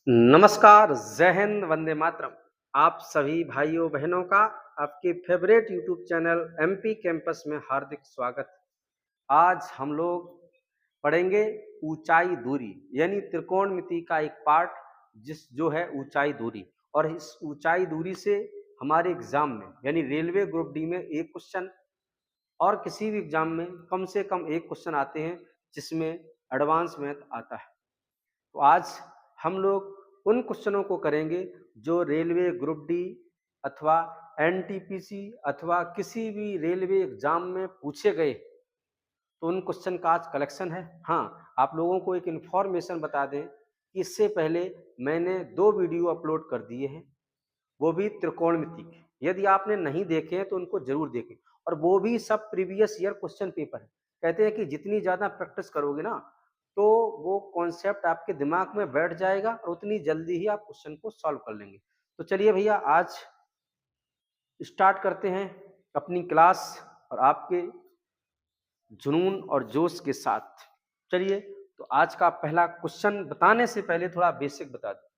नमस्कार, जय हिंद, वंदे मातरम। आप सभी भाइयों बहनों का आपके favourite YouTube channel MP campus में हार्दिक स्वागत है। आज हम लोग पढ़ेंगे ऊंचाई दूरी यानी त्रिकोणमिति का एक पार्ट जिस जो है ऊंचाई दूरी। और इस ऊंचाई दूरी से हमारे एग्जाम में यानी रेलवे ग्रुप डी में एक क्वेश्चन और किसी भी एग्जाम में कम से कम एक क्वेश्चन आते हैं जिसमें एडवांस मैथ आता है। तो आज हम लोग उन क्वेश्चनों को करेंगे जो रेलवे ग्रुप डी अथवा एनटीपीसी अथवा किसी भी रेलवे एग्जाम में पूछे गए। तो उन क्वेश्चन का आज कलेक्शन है। हाँ, आप लोगों को एक इन्फॉर्मेशन बता दें कि इससे पहले मैंने 2 वीडियो अपलोड कर दिए हैं, वो भी त्रिकोणमिति के। यदि आपने नहीं देखे हैं तो उनको जरूर देखें, और वो भी सब प्रीवियस ईयर क्वेश्चन पेपर है। कहते हैं कि जितनी ज़्यादा प्रैक्टिस करोगे ना तो वो कॉन्सेप्ट आपके दिमाग में बैठ जाएगा और उतनी जल्दी ही आप क्वेश्चन को सॉल्व कर लेंगे। तो चलिए भैया, आज स्टार्ट करते हैं अपनी क्लास और आपके जुनून और जोश के साथ। चलिए, तो आज का पहला क्वेश्चन बताने से पहले थोड़ा बेसिक बता दूं।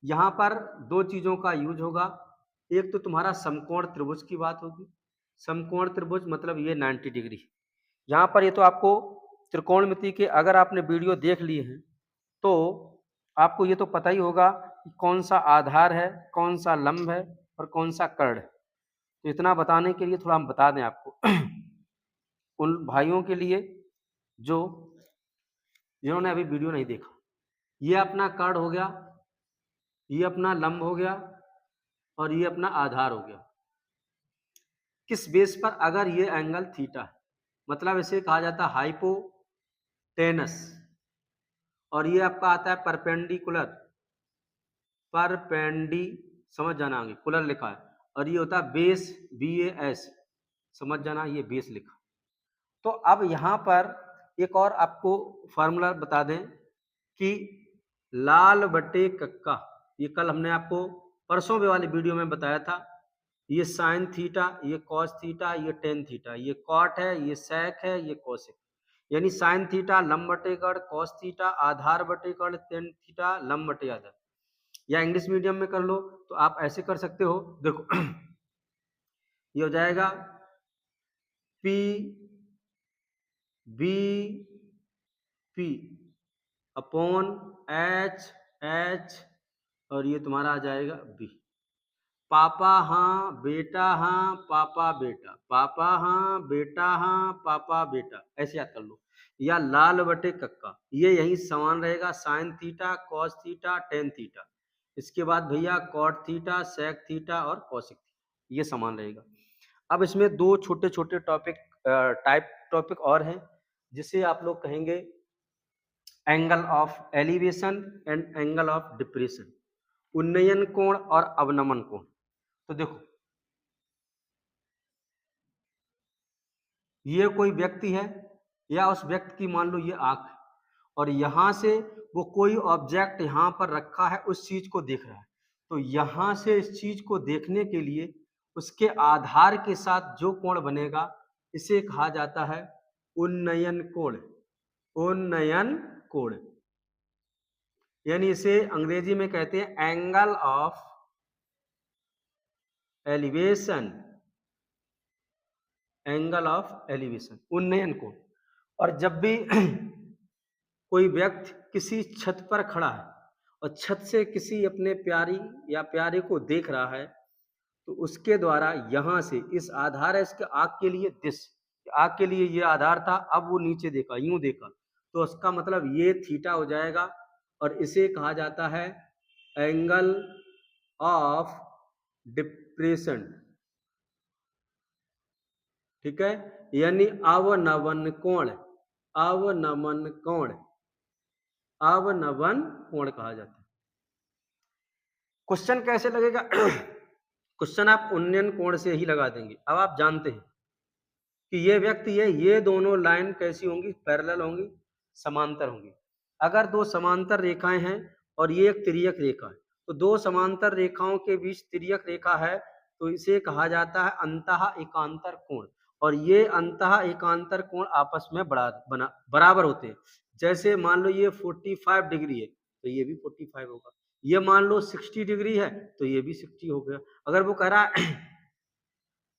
यहाँ पर 2 चीजों का यूज होगा। एक तो तुम्हारा समकोण त्रिभुज की बात होगी। समकोण त्रिभुज मतलब ये 90 डिग्री। यहाँ पर ये तो आपको त्रिकोणमिति के अगर आपने वीडियो देख लिए हैं तो आपको ये तो पता ही होगा कि कौन सा आधार है, कौन सा लंब है और कौन सा कर्ण है। तो इतना बताने के लिए थोड़ा हम बता दें आपको उन भाइयों के लिए जो जिन्होंने अभी वीडियो नहीं देखा। ये अपना कर्ण हो गया, ये अपना लंब हो गया और ये अपना आधार हो गया। किस बेस पर? अगर ये एंगल थीटा है, मतलब इसे कहा जाता है हाइपोटेनस, और ये आपका आता है परपेंडिकुलर। परपेंडी समझ जाना, आगे कुलर लिखा है, और ये होता है बेस, BAS समझ जाना, ये बेस लिखा। तो अब यहाँ पर एक और आपको फार्मूला बता दें कि लाल बटे कक्का, ये कल हमने आपको परसों वाली वीडियो में बताया था। ये साइन थीटा, ये कॉस थीटा, ये टेन थीटा, ये कॉट है, ये सेक है, ये कोसेक। यानी साइन थीटा लंब बटे कर्ण, कॉस थीटा आधार बटे कर्ण, टेन थीटा लंब बटे आधार। या इंग्लिश मीडियम में कर लो तो आप ऐसे कर सकते हो। देखो ये हो जाएगा P B P upon H और ये तुम्हारा आ जाएगा B। पापा हाँ बेटा हाँ पापा बेटा, पापा हाँ बेटा हाँ पापा बेटा, ऐसे याद कर लो। या लाल बटे कक्का, ये यही समान रहेगा, sine theta cos theta tan theta. इसके बाद भैया कॉट थीटा सेक थीटा और कॉसिक थीटा, ये समान रहेगा। अब इसमें 2 छोटे छोटे टॉपिक और हैं जिसे आप लोग कहेंगे angle of elevation and angle of depression, उन्नयन कोण और अवनमन कोण। तो देखो, ये कोई व्यक्ति है या उस व्यक्ति की मान लो ये आंख है, और यहां से वो कोई ऑब्जेक्ट यहां पर रखा है, उस चीज को देख रहा है। तो यहां से इस चीज को देखने के लिए उसके आधार के साथ जो कोण बनेगा इसे कहा जाता है उन्नयन कोण। उन्नयन कोण यानी इसे अंग्रेजी में कहते हैं angle of elevation, angle of elevation, उन्नयन कोण। और जब भी कोई व्यक्ति किसी छत पर खड़ा है और छत से किसी अपने प्यारी या प्यारे को देख रहा है, तो उसके द्वारा यहां से इस आधार है इसके आग के लिए दिस, आग के लिए ये आधार था, अब वो नीचे देखा, यूं देखा, तो उसका मतलब ये थीटा हो जाएगा। और इसे कहा जाता है एंगल ऑफ डिप्रेशन, ठीक है, यानी अवनमन कोण, अवनमन कोण, अवनमन कोण कहा जाता है। क्वेश्चन कैसे लगेगा? क्वेश्चन आप उन्नयन कोण से ही लगा देंगे। अब आप जानते हैं कि ये व्यक्ति है, ये दोनों लाइन कैसी होंगी? पैरेलल होंगी, समांतर होंगी। अगर 2 समांतर रेखाएं हैं और ये एक तिर्यक रेखा है, तो 2 समांतर रेखाओं के बीच तिर्यक रेखा है, तो इसे कहा जाता है अंतः एकांतर कोण। और ये अंतः एकांतर कोण आपस में बराबर होते हैं। जैसे मान लो ये 45 डिग्री है तो ये भी 45 होगा, ये मान लो 60 डिग्री है तो ये भी 60 हो गया। अगर वो कह रहा है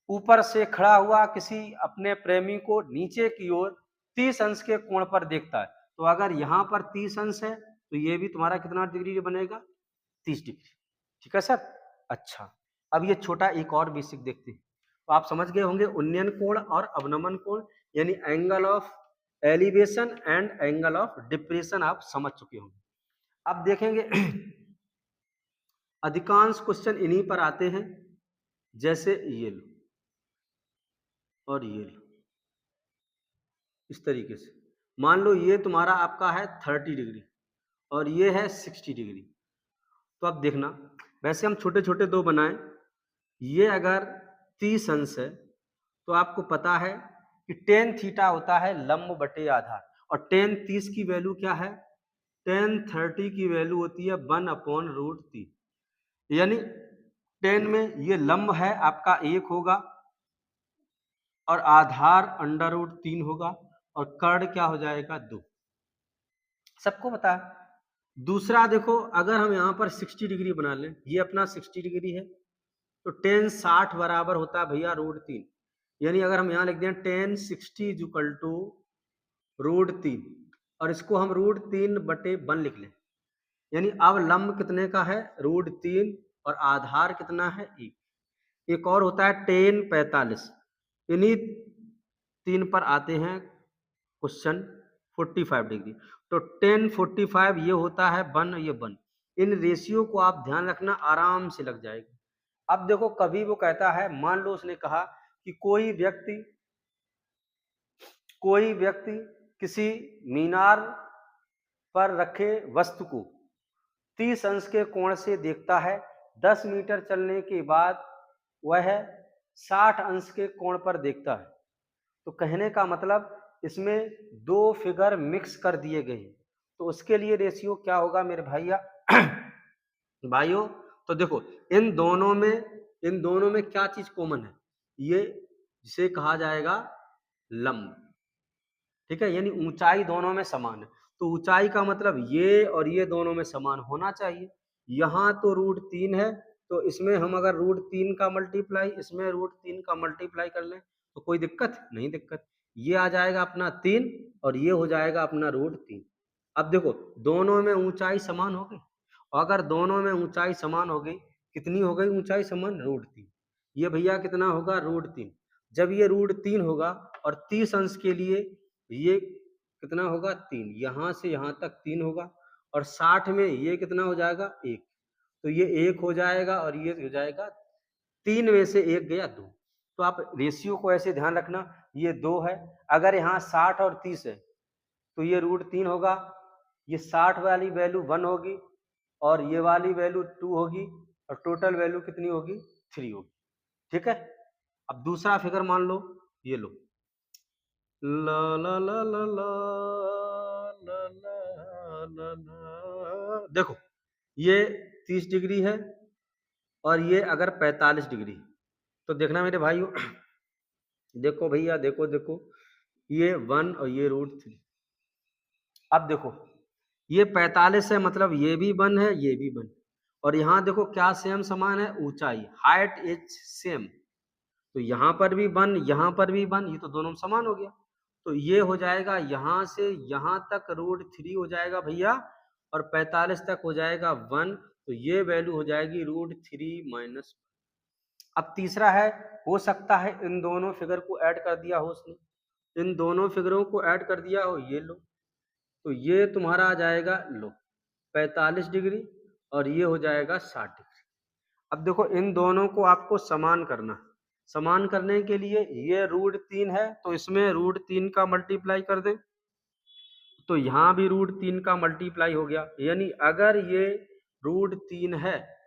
ऊपर से खड़ा हुआ किसी अपने प्रेमी को नीचे की ओर 30 अंश के कोण पर देखता है, तो अगर यहाँ पर 30 अंश है तो ये भी तुम्हारा कितना डिग्री बनेगा, 30 डिग्री। ठीक है सर। अच्छा, अब ये छोटा एक और बेसिक देखते हैं। तो आप समझ गए होंगे उन्नयन कोण और अवनमन कोण, यानी angle of elevation and angle of depression आप समझ चुके होंगे। अब देखेंगे अधिकांश क्वेश्चन इन्हीं पर आते हैं, जैसे ये लो और ये लो, इस तरीके से। मान लो ये तुम्हारा आपका है 30 डिग्री और ये है 60 डिग्री। तो अब देखना, वैसे हम छोटे छोटे दो बनाए, ये अगर 30 अंश है तो आपको पता है कि टेन थीटा होता है लंब बटे आधार, और टेन 30 की वैल्यू क्या है, टेन 30 की वैल्यू होती है 1/√3, यानी टेन में ये लंब है आपका 1 होगा और आधार √3 होगा और कर्ण क्या हो जाएगा 2, सबको पता है। दूसरा देखो, अगर हम यहाँ पर 60 डिग्री बना लें, ये अपना 60 डिग्री है, तो टेन 60 बराबर होता है भैया √3, यानी अगर हम यहाँ लिख दें टेन 60 इक्वल टू √3 और इसको हम √3/1 लिख लें, यानी अब लंब कितने का है √3 और आधार कितना है 1। एक और होता है टेन 45, इन्हीं 3 पर आते हैं क्वेश्चन 45 डिग्री, तो टेन 45 ये होता है 1, ये 1। इन रेशियो को आप ध्यान रखना, आराम से लग जाएगा। अब देखो कभी वो कहता है, मान लो उसने कहा कि कोई व्यक्ति किसी मीनार पर रखे वस्तु को 30 अंश के कोण से देखता है, 10 मीटर चलने के बाद वह 60 अंश के कोण पर देखता है। तो कहने का मतलब इसमें दो फिगर मिक्स कर दिए गए हैं, तो उसके लिए रेशियो क्या होगा मेरे भाइयों, तो देखो इन दोनों में क्या चीज कॉमन है, ये जिसे कहा जाएगा लंब। ठीक है, यानी ऊंचाई दोनों में समान है, तो ऊंचाई का मतलब ये और ये दोनों में समान होना चाहिए। यहाँ तो √3 है, तो इसमें हम अगर √3 का मल्टीप्लाई इसमें √3 का मल्टीप्लाई कर लें तो कोई दिक्कत नहीं, दिक्कत। ये आ जाएगा अपना 3 और ये हो जाएगा अपना √3। अब देखो दोनों में ऊंचाई समान हो गई, और अगर दोनों में ऊंचाई समान हो गई, कितनी हो गई ऊंचाई समान, √3। ये भैया कितना होगा √3। जब ये √3 होगा और 30 अंश के लिए ये कितना होगा 3, यहाँ से यहाँ तक 3 होगा, और 60 में ये कितना हो जाएगा 1, तो ये 1 हो जाएगा और ये हो जाएगा 3 में से 1 गया 2। तो आप रेशियो को ऐसे ध्यान रखना, ये 2 है, अगर यहाँ 60 और 30 है तो ये √3 होगा, ये 60 वाली वैल्यू 1 होगी और ये वाली वैल्यू 2 होगी, और टोटल वैल्यू कितनी होगी 3 होगी। ठीक है, अब दूसरा फिगर मान लो, ये लो, ला ला ला ला ला ला ला ला ला। देखो ये 30 डिग्री है और ये अगर 45 डिग्री, तो देखना मेरे भाइयों देखो भैया, देखो देखो, ये 1 और ये √3। अब देखो ये 45 है, मतलब ये भी 1 है, ये भी 1, और यहाँ देखो क्या सेम समान है, ऊंचाई, हाइट इज सेम, तो यहाँ पर भी 1, यहाँ पर भी 1, ये तो दोनों समान हो गया। तो ये हो जाएगा यहाँ से यहाँ तक √3 हो जाएगा भैया, और 45 तक हो जाएगा 1, तो ये वैल्यू हो जाएगी √3 - 1। अब तीसरा है, हो सकता है इन दोनों फिगर को ऐड कर दिया हो उसने, इन दोनों फिगरों को ऐड कर दिया हो, ये लो, तो ये तुम्हारा आ जाएगा लो 45 डिग्री और ये हो जाएगा 60 डिग्री। अब देखो इन दोनों को आपको समान करना है, समान करने के लिए ये √3 है तो इसमें √3 का मल्टीप्लाई कर दें, तो यहाँ भी √3 का मल्टीप्लाई हो गया, यानी अगर ये √3 है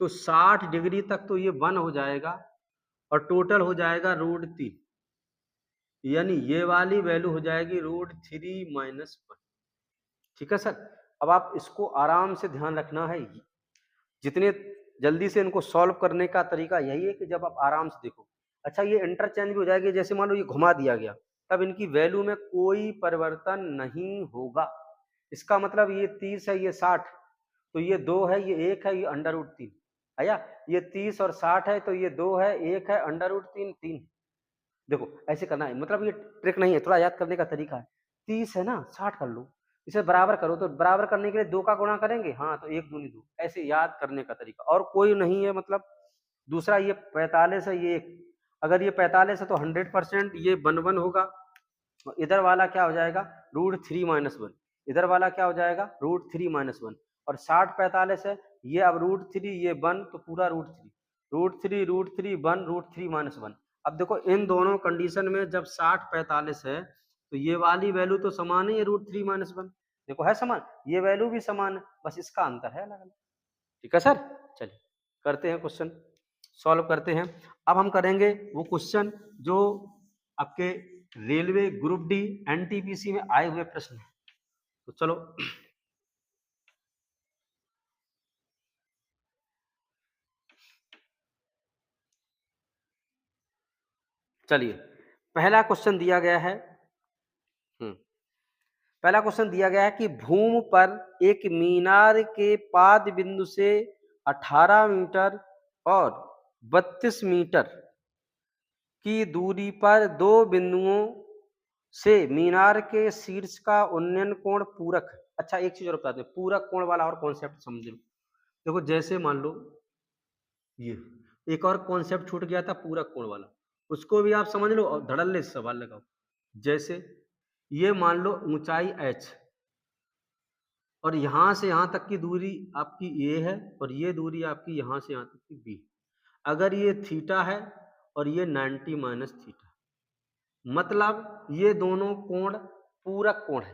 तो 60 डिग्री तक तो ये 1 हो जाएगा और टोटल हो जाएगा √3, यानी ये वाली वैल्यू हो जाएगी √3 - 1। ठीक है सर। अब आप इसको आराम से ध्यान रखना है, जितने जल्दी से इनको सॉल्व करने का तरीका यही है कि जब आप आराम से देखो। अच्छा ये इंटरचेंज भी हो जाएगी, जैसे मान लो ये घुमा दिया गया, तब इनकी वैल्यू में कोई परिवर्तन नहीं होगा। इसका मतलब ये 30 है, ये 60, तो ये 2 है, ये 1 है, ये अंडर रूट 3 आया। ये 30 और 60 है, तो ये 2 है, 1 है, अंडर रूट 3 3। देखो ऐसे करना है, मतलब ये ट्रिक नहीं है, थोड़ा याद करने का तरीका है। 30 है ना, 60 कर लो, इसे बराबर करो, तो बराबर करने के लिए 2 का गुणा करेंगे, हाँ तो 1 दूनी 2, ऐसे याद करने का तरीका और कोई नहीं है। मतलब दूसरा ये 45 है, ये 1, अगर ये 45 है तो 100% ये 1 1 होगा। इधर वाला क्या हो जाएगा, √3 - 1, इधर वाला क्या हो जाएगा, √3 - 1। और 60 45 है, ये अब √3, ये 1, तो पूरा √3, √3 1 √3 - 1। अब देखो इन दोनों कंडीशन में जब 60 45 है, तो ये वाली वैल्यू तो समान ही है, √3 - 1, देखो है समान, ये वैल्यू भी समान है, बस इसका अंतर है अलग अलग। ठीक है सर, चलिए करते हैं क्वेश्चन, सॉल्व करते हैं। अब हम करेंगे वो क्वेश्चन जो आपके रेलवे ग्रुप डी एनटीपीसी में आए हुए प्रश्न हैं। तो चलो चलिए, पहला क्वेश्चन दिया गया है। पहला क्वेश्चन दिया गया है कि भूमि पर एक मीनार के पाद बिंदु से 18 मीटर और 32 मीटर की दूरी पर दो बिंदुओं से मीनार के शीर्ष का उन्नयन कोण पूरक है। अच्छा एक चीज और बता दें, पूरक कोण वाला और कॉन्सेप्ट समझ लो। देखो जैसे मान लो ये एक और कॉन्सेप्ट छूट गया था, पूरक कोण वाला, उसको भी आप समझ लो और धड़ल्ले से सवाल लगाओ। जैसे ये मान लो ऊंचाई h और यहां से यहां तक की दूरी आपकी a है और ये दूरी आपकी यहां से यहां तक की b। अगर ये थीटा है और ये 90 माइनस थीटा, मतलब ये दोनों कोण पूरक कोण है।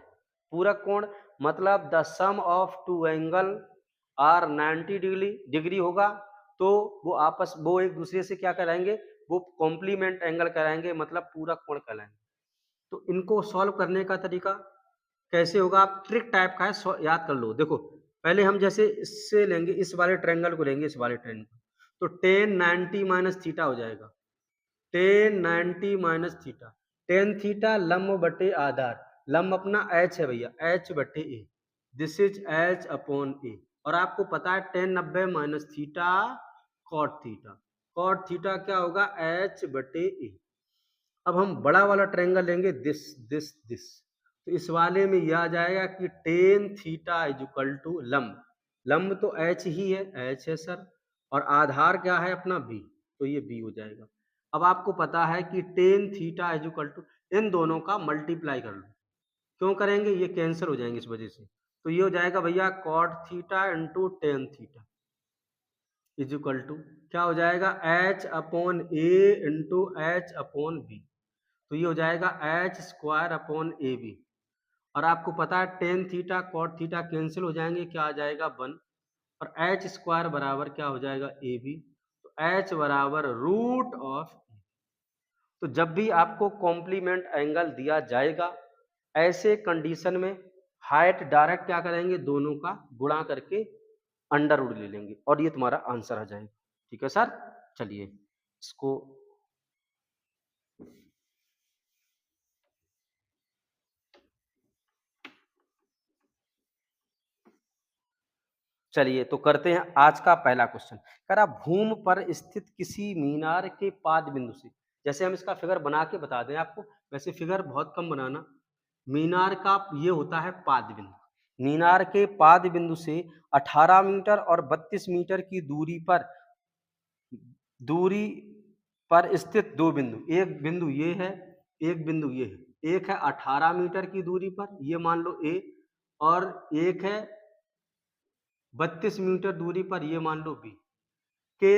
पूरक कोण मतलब the sum of two angle are 90 degree होगा, तो वो एक दूसरे से क्या कराएंगे, वो कॉम्प्लीमेंट एंगल कराएंगे, मतलब पूरक कोण कहलाएंगे। तो इनको सॉल्व करने का तरीका कैसे होगा, आप ट्रिक टाइप का है, याद कर लो। देखो पहले हम जैसे इससे लेंगे, इस वाले ट्रायंगल को लेंगे, इस वाले ट्रायंगल, तो टेन 90 माइनस थीटा हो जाएगा, ten 90 minus theta, tan theta लंब बटे आधार, लंब अपना h है भैया, h बटे A, this is h upon A. और आपको पता है tan 90 minus theta cot theta, cot theta क्या होगा, h बटे ए। अब हम बड़ा वाला ट्रायंगल लेंगे, दिस दिस दिस, तो इस वाले में यह आ जाएगा कि tan theta is equal to लंब, लंब तो h ही है, h है सर, और आधार क्या है अपना b, तो ये b हो जाएगा। अब आपको पता है कि tan theta is equal to, इन दोनों का मल्टीप्लाई कर लो, क्यों करेंगे, ये कैंसिल हो जाएंगे इस वजह से, तो ये हो जाएगा भैया cot theta into tan theta is equal to क्या हो जाएगा, h upon A into H upon B, तो ये हो जाएगा H square upon A B. और आपको पता है tan theta cot theta cancel हो जाएंगे, क्या आ जाएगा 1, और एच स्क्वायर बराबर क्या हो जाएगा ए बी, तो एच बराबर रूट ऑफ। तो जब भी आपको कॉम्प्लीमेंट एंगल दिया जाएगा, ऐसे कंडीशन में हाइट डायरेक्ट क्या करेंगे, दोनों का गुणा करके अंडर रूट ले लेंगे और ये तुम्हारा आंसर आ जाएगा। ठीक है सर, चलिए इसको चलिए तो करते हैं आज का पहला क्वेश्चन। कह रहा भूमि पर स्थित किसी मीनार के पाद बिंदु से, जैसे हम इसका फिगर बना के बता दें आपको, वैसे फिगर बहुत कम बनाना, मीनार का ये होता है पाद बिंदु, मीनार के पाद बिंदु से 18 मीटर और 32 मीटर की दूरी पर स्थित दो बिंदु, एक बिंदु ये है, एक बिंदु ये है, एक है 18 मीटर की दूरी पर, ये मान लो ए, और एक है 32 मीटर दूरी पर, ये मान लो बी के।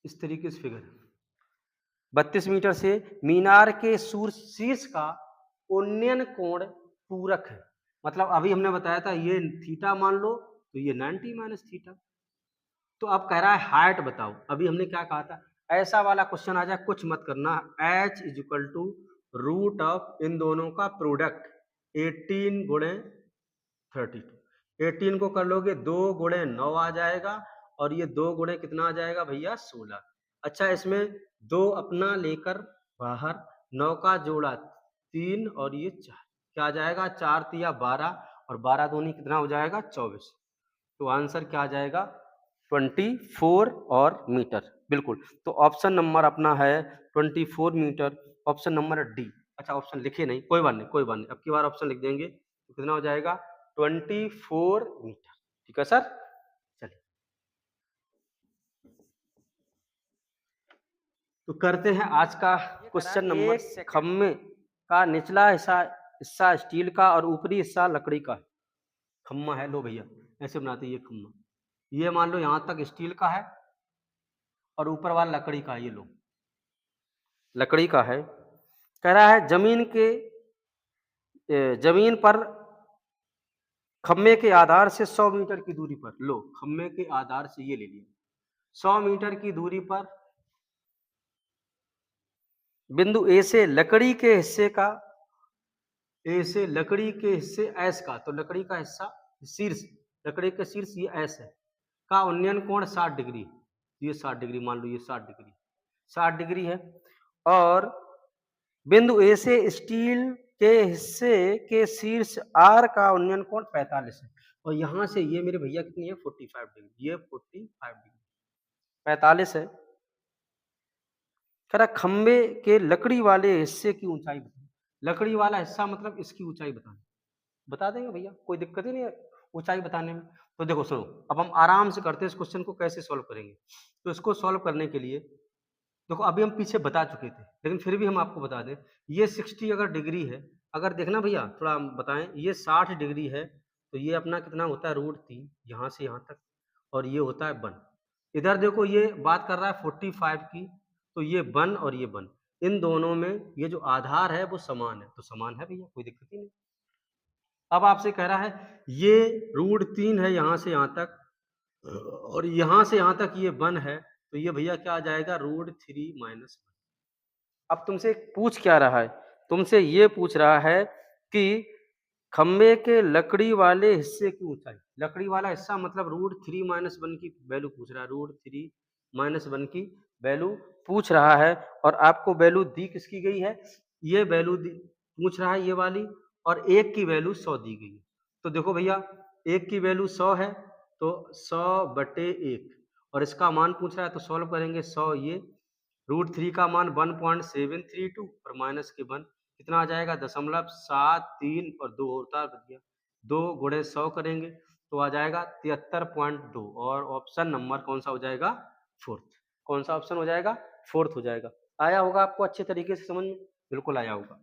इस तरीके से फिगर 32 मीटर से मीनार के शीर्ष का उन्नयन कोण पूरक है, मतलब अभी हमने बताया था ये थीटा मान लो, तो ये 90 माइनस थीटा। तो अब कह रहा है हाइट बताओ, अभी हमने क्या कहा था, ऐसा वाला क्वेश्चन आ जाए कुछ मत करना, h is equal to root of इन दोनों का प्रोडक्ट 18 गुणे 32, 18 को कर लोगे 2 गुणे 9 आ जाएगा, और ये 2 गुणे कितना आ जाएगा भैया 16। अच्छा इसमें 2 अपना लेकर बाहर, 9 का जोड़ा 3 और ये 4, क्या आ जाएगा 4 तिया 12 और 12 दूनी कितना हो जाएगा 24। तो आंसर क्या आ जाएगा 24 और मीटर, बिल्कुल। तो ऑप्शन नंबर अपना है 24 मीटर, ऑप्शन नंबर है डी। अच्छा ऑप्शन लिखे नहीं, कोई बात नहीं कोई बात नहीं, अब की बार ऑप्शन लिख देंगे तो कितना हो जाएगा 24 मीटर। ठीक है सर, चलिए तो करते हैं आज का क्वेश्चन नंबर। खम्भे का निचला हिस्सा हिस्सा स्टील का और ऊपरी हिस्सा लकड़ी का है। खम्मा है, लो भैया ऐसे बनाते ये खम्मा, ये मान लो यहां तक स्टील का है और ऊपर वाला लकड़ी का है, ये लो लकड़ी का है। कह रहा है जमीन पर खम्भे के आधार से 100 मीटर की दूरी पर, लो खम्भे के आधार से ये ले लिया 100 मीटर की दूरी पर बिंदु ए से लकड़ी के हिस्से का, ए से लकड़ी के हिस्से एस का, तो लकड़ी का हिस्सा शीर्ष, लकड़ी का शीर्ष ये एस है, का उन्नयन कोण 60 डिग्री, ये 60 डिग्री मान लो, ये 60 डिग्री 60 डिग्री है। और बिंदु ए से स्टील के हिस्से के शीर्ष आर का उन्नयन कोण 45 है, और यहां से ये मेरे भैया कितनी है 45 डिग्री, ये 45 डिग्री 45 है। कह रहा खंबे के लकड़ी वाले हिस्से की ऊंचाई बताओ, लकड़ी वाला हिस्सा मतलब इसकी ऊंचाई बताना, बता देंगे भैया, कोई दिक्कत ही नहीं है ऊंचाई बताने में। तो देखो सुनो, अब हम आराम से करते हैं इस क्वेश्चन को कैसे सॉल्व करेंगे। तो इसको सॉल्व करने के लिए देखो अभी हम पीछे बता चुके थे, लेकिन फिर भी हम आपको बता दें, ये 60 अगर डिग्री है, अगर देखना भैया थोड़ा हम बताएं, ये 60 डिग्री है तो ये अपना कितना होता है √3 यहाँ से यहाँ तक, और ये होता है 1। इधर देखो ये बात कर रहा है 45 की, तो ये 1 और ये 1, इन दोनों में ये जो आधार है वो समान है, तो समान है भैया, कोई दिक्कत ही नहीं। अब आपसे कह रहा है ये √3 है यहाँ से यहाँ तक, और यहाँ से यहाँ तक ये 1 है, तो ये भैया क्या आ जाएगा √3 - 1। अब तुमसे पूछ क्या रहा है, तुमसे ये पूछ रहा है कि खंबे के लकड़ी वाले हिस्से की ऊंचाई, लकड़ी वाला हिस्सा मतलब √3 - 1 की वैल्यू पूछ रहा है, √3 - 1 की वैल्यू पूछ रहा है, और आपको वैल्यू दी किसकी गई है, ये वैल्यू पूछ रहा है ये वाली, और एक की वैल्यू 100 दी गई है। तो देखो भैया एक की वैल्यू 100 है, तो 100/1, और इसका मान पूछ रहा है तो सॉल्व करेंगे 100, ये √3 का मान 1.732 और माइनस के 1 कितना आ जाएगा 0.73, और 2 होता है भैया, 2 × 100 करेंगे तो आ जाएगा 73.2, और ऑप्शन नंबर कौन सा हो जाएगा 4th, कौन सा ऑप्शन हो जाएगा 4th हो जाएगा। आया होगा आपको अच्छे तरीके से समझ में, बिल्कुल आया होगा।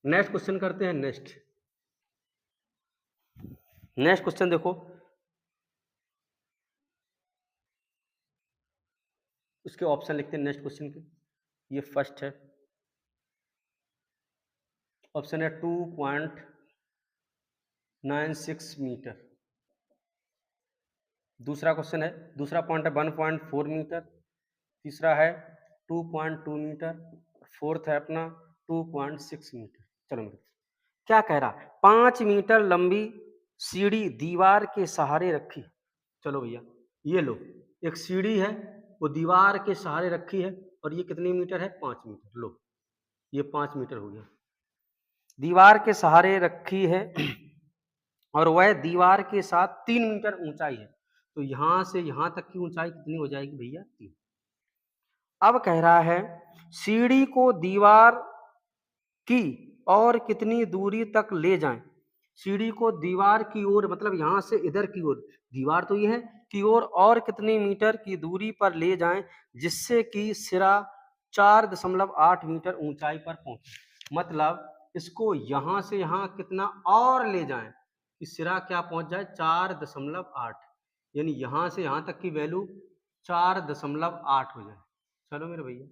नेक्स्ट क्वेश्चन करते हैं। नेक्स्ट क्वेश्चन देखो, उसके ऑप्शन लिखते हैं नेक्स्ट क्वेश्चन के। ये फर्स्ट है, ऑप्शन है 2.96 मीटर। दूसरा क्वेश्चन है, दूसरा पॉइंट है 1.4 मीटर, तीसरा है 2.2 मीटर, फोर्थ है अपना 2.6 मीटर। चलो मेरे क्या कह रहा, 5 मीटर लंबी सीढ़ी दीवार के सहारे रखी। चलो भैया ये लो, एक सीढ़ी है वो दीवार के सहारे रखी है, और ये कितनी मीटर है 5 मीटर, लो ये 5 मीटर हो गया, दीवार के सहारे रखी है, और वह दीवार के साथ 3 मीटर ऊंचाई है, तो यहां से यहां तक की ऊंचाई कितनी हो जाएगी भैया 3। अब कह रहा है सीढ़ी को दीवार की और कितनी दूरी तक ले जाएं, सीढ़ी को दीवार की ओर मतलब यहां से इधर की ओर, दीवार तो ये है की ओर, और कितनी मीटर की दूरी पर ले जाएं जिससे कि सिरा 4.8 मीटर ऊंचाई पर पहुंचे। मतलब इसको यहां से यहां कितना और ले जाएं कि सिरा क्या पहुंच जाए 4.8, यानी यहां से यहां तक की वैल्यू 4.8 हो जाए। चलो मेरे भैया,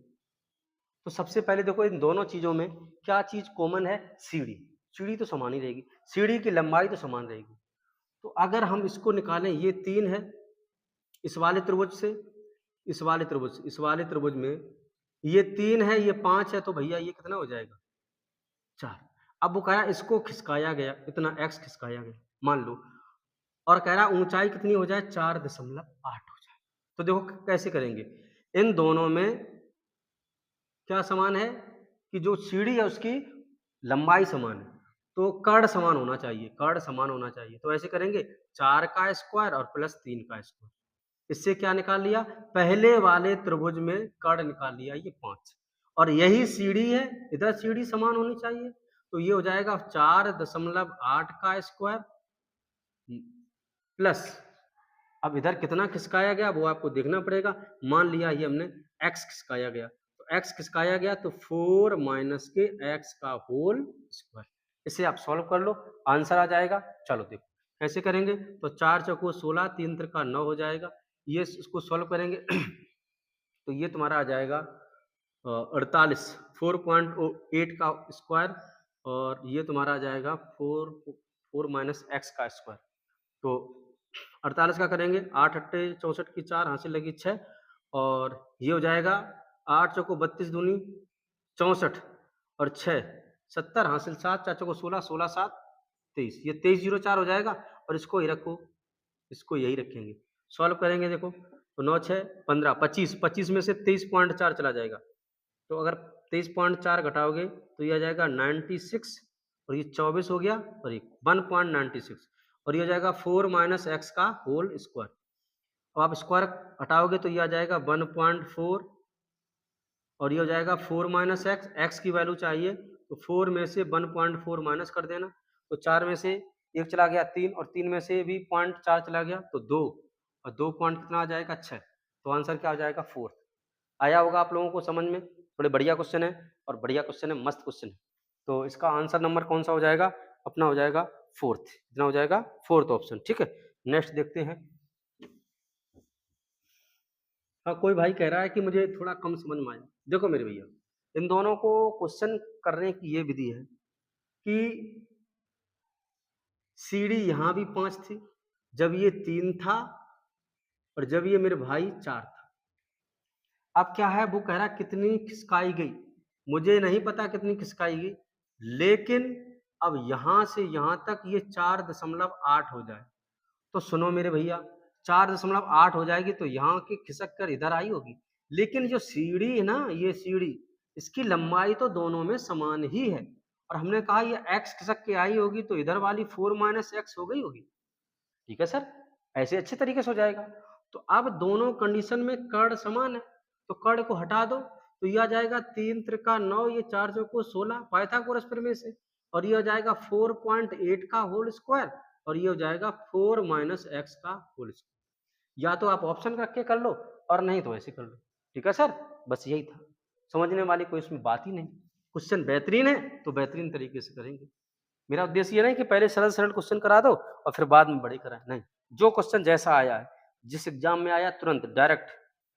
तो सबसे पहले देखो इन दोनों चीजों में क्या चीज कॉमन है, सीढ़ी, सीढ़ी तो समान ही रहेगी, सीढ़ी की लंबाई तो समान रहेगी। तो अगर हम इसको निकालें, ये 3 है इस वाले त्रिभुज से, इस वाले त्रिभुज, इस वाले त्रिभुज में ये 3 है, ये 5 है, तो भैया ये कितना हो जाएगा 4। अब वो कह रहा है इसको खिसकाया गया, इतना x खिसकाया गया मान लो, और कह रहा है ऊंचाई कितनी हो जाए 4.8 हो जाए। तो देखो कैसे करेंगे, इन दोनों में क्या समान है कि जो सीढ़ी है उसकी लंबाई समान है, तो कर्ण समान होना चाहिए, कर्ण समान होना चाहिए। तो ऐसे करेंगे 4 का स्क्वायर और प्लस 3 का स्क्वायर। इससे क्या निकाल लिया, पहले वाले त्रिभुज में कर्ण निकाल लिया, ये 5। और यही सीढ़ी है, इधर सीढ़ी समान होनी चाहिए, तो ये हो जाएगा 4.8 का स्क्वायर प्लस, अब इधर कितना खिसकाया गया वो आपको देखना पड़ेगा। मान लिया ये हमने x खिसकाया गया, तो x खिसकाया गया तो 4 माइनस के x का होल स्क्वायर। इसे आप सॉल्व कर लो, आंसर आ जाएगा। चलो देखो कैसे करेंगे, तो 4 चौको 16, 3 त्रिका 9 हो जाएगा। ये इसको सॉल्व करेंगे तो ये तुम्हारा आ जाएगा 48, 4.8 का स्क्वायर, और ये तुम्हारा आ जाएगा 4 माइनस एक्स का स्क्वायर। तो 48 का करेंगे, 8 अट्टे 64 की 4, हासिल लगी 6, और ये हो जाएगा 8 चौको 32 दूनी 64 और 6 70, हासिल 7, 4 चौको 16, 16 7 23, ये 2304 हो जाएगा। और इसको ही रखो, इसको यही रखेंगे, सॉल्व करेंगे। देखो तो 9 6 15, 25, 25 में से 23.4 चला जाएगा, तो अगर 23.4 घटाओगे तो ये आ जाएगा 96, और ये 24 हो गया, और ये 1.96, और ये हो जाएगा 4 माइनस एक्स का होल स्क्वायर। अब आप स्क्वायर हटाओगे तो ये आ जाएगा 1.4, और ये हो जाएगा 4 माइनस एक्स, एक्स की वैल्यू चाहिए तो 4 में से 1.4 माइनस कर देना, तो 4 में से 1 चला गया 3, और 3 में से भी 0.4 चला गया तो 2, और 2 पॉइंट कितना आ जाएगा 6। तो आंसर क्या आ जाएगा 4। आया होगा आप लोगों को समझ में, बड़े बढ़िया क्वेश्चन है, और बढ़िया क्वेश्चन है, मस्त क्वेश्चन है। तो इसका आंसर नंबर कौन सा हो जाएगा, अपना हो जाएगा 4th, कितना हो जाएगा 4th ऑप्शन। ठीक है, नेक्स्ट देखते हैं। हाँ, कोई भाई कह रहा है कि मुझे थोड़ा कम समझ में आया। देखो मेरे भैया, इन दोनों को क्वेश्चन करने की ये विधि है कि सीढ़ी यहाँ भी 5 थी जब ये 3 था, और जब ये मेरे भाई 4 था। अब क्या है, वो कह रहा है कितनी खिसकाई गई, मुझे नहीं पता कितनी खिसकाई गई, लेकिन अब यहां से यहां तक ये 4.8 हो जाए, तो सुनो मेरे भैया, 4.8 हो जाएगी तो यहाँ की खिसक कर इधर आई होगी, लेकिन जो सीढ़ी है ना, ये सीढ़ी, इसकी लंबाई तो दोनों में समान ही है, और हमने कहा ये x खिसक के आई होगी तो इधर वाली 4 माइनस एक्स हो गई होगी। ठीक है सर, ऐसे अच्छे तरीके से हो जाएगा। तो अब दोनों कंडीशन में कर्ण समान है, तो कर्ण को हटा दो तो ये आ जाएगा 3 त्रिका 9, ये 4 चौको 16 पाइथागोरस प्रमेय से, और ये हो जाएगा 4.8 का होल स्क्वायर, और ये हो जाएगा 4 माइनस एक्स का होल स्क्वायर। या तो आप ऑप्शन रख के कर लो, और नहीं तो ऐसे कर लो। ठीक है सर, बस यही था, समझने वाली कोई इसमें बात ही नहीं। क्वेश्चन बेहतरीन है तो बेहतरीन तरीके से करेंगे। मेरा उद्देश्य ये नहीं कि पहले सरल सरल क्वेश्चन करा दो और फिर बाद में बड़े कराए, नहीं, जो क्वेश्चन जैसा आया है, जिस एग्जाम में आया तुरंत डायरेक्ट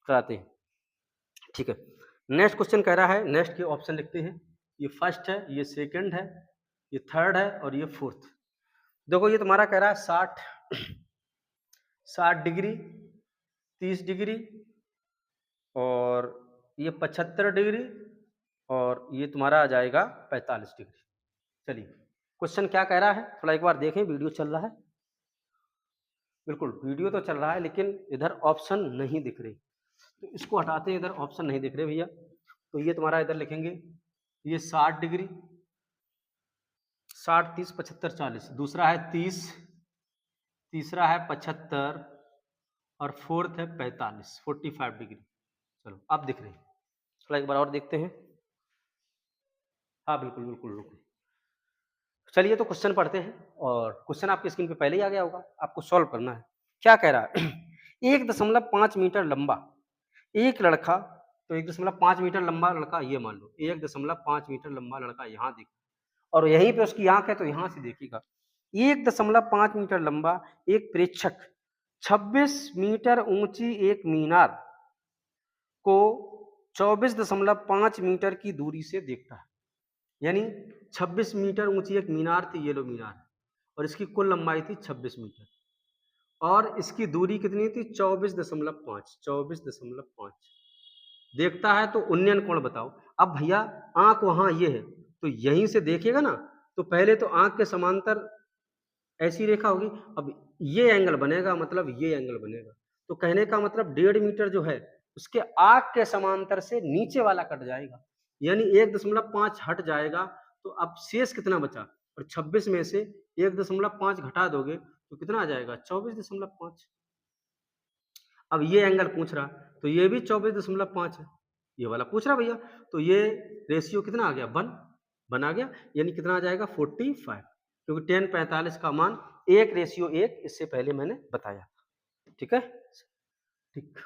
कराते हैं। ठीक है, नेक्स्ट क्वेश्चन कह रहा है, नेक्स्ट के ऑप्शन लिखते हैं। ये फर्स्ट है, ये सेकंड है, ये थर्ड है, और ये फोर्थ। देखो ये तुम्हारा कह रहा है 60 डिग्री, 30 डिग्री, और ये 75 डिग्री, और ये तुम्हारा आ जाएगा 45 डिग्री। चलिए क्वेश्चन क्या कह रहा है, थोड़ा एक बार देखें, वीडियो चल रहा है, बिल्कुल वीडियो तो चल रहा है, लेकिन इधर ऑप्शन नहीं दिख रही, तो इसको हटाते हैं, इधर ऑप्शन नहीं दिख रहे भैया। तो ये तुम्हारा इधर लिखेंगे, ये 60 डिग्री, 60 30 75 40, दूसरा है 30, तीसरा है 75, और फोर्थ है 45 45 डिग्री। चलो अब दिख रही, थोड़ा एक बार और देखते हैं। हाँ बिल्कुल बिल्कुल बिल्कुल। चलिए तो क्वेश्चन पढ़ते हैं, और क्वेश्चन आपकी स्क्रीन पे पहले ही आ गया होगा, आपको सॉल्व करना है। क्या कह रहा है 1.5 मीटर लंबा एक लड़का, तो 1.5 मीटर लंबा लड़का, ये मान लो 1.5 मीटर लंबा लड़का यहाँ देख, और यहीं पे उसकी आंख है तो यहाँ से देखिएगा। 1.5 मीटर लंबा एक प्रेक्षक 26 मीटर ऊंची एक मीनार को 24.5 मीटर की दूरी से देखता है। यानी 26 मीटर ऊंची एक मीनार थी, ये लो मीनार, और इसकी कुल लंबाई थी 26 मीटर, और इसकी दूरी कितनी थी 24.5 24.5। देखता है तो उन्नयन कोण बताओ। अब भैया आंख वहां ये है, तो यहीं से देखिएगा ना, तो पहले तो आंख के समांतर ऐसी रेखा होगी, अब ये एंगल बनेगा, मतलब ये एंगल बनेगा, तो कहने का मतलब 1.5 मीटर जो है उसके आंख के समांतर से नीचे वाला कट जाएगा, यानी 1.5 हट जाएगा, तो अब शेष कितना बचा, और 26 में से 1.5 घटा दोगे तो कितना आ जाएगा 24.5। अब ये एंगल पूछ रहा तो ये भी 24.5 है, ये वाला पूछ रहा भैया, तो ये रेशियो कितना आ गया 1 आ गया, यानी कितना आ जाएगा 45, क्योंकि tan 45 का मान 1:1 इससे पहले मैंने बताया। ठीक है, ठीक,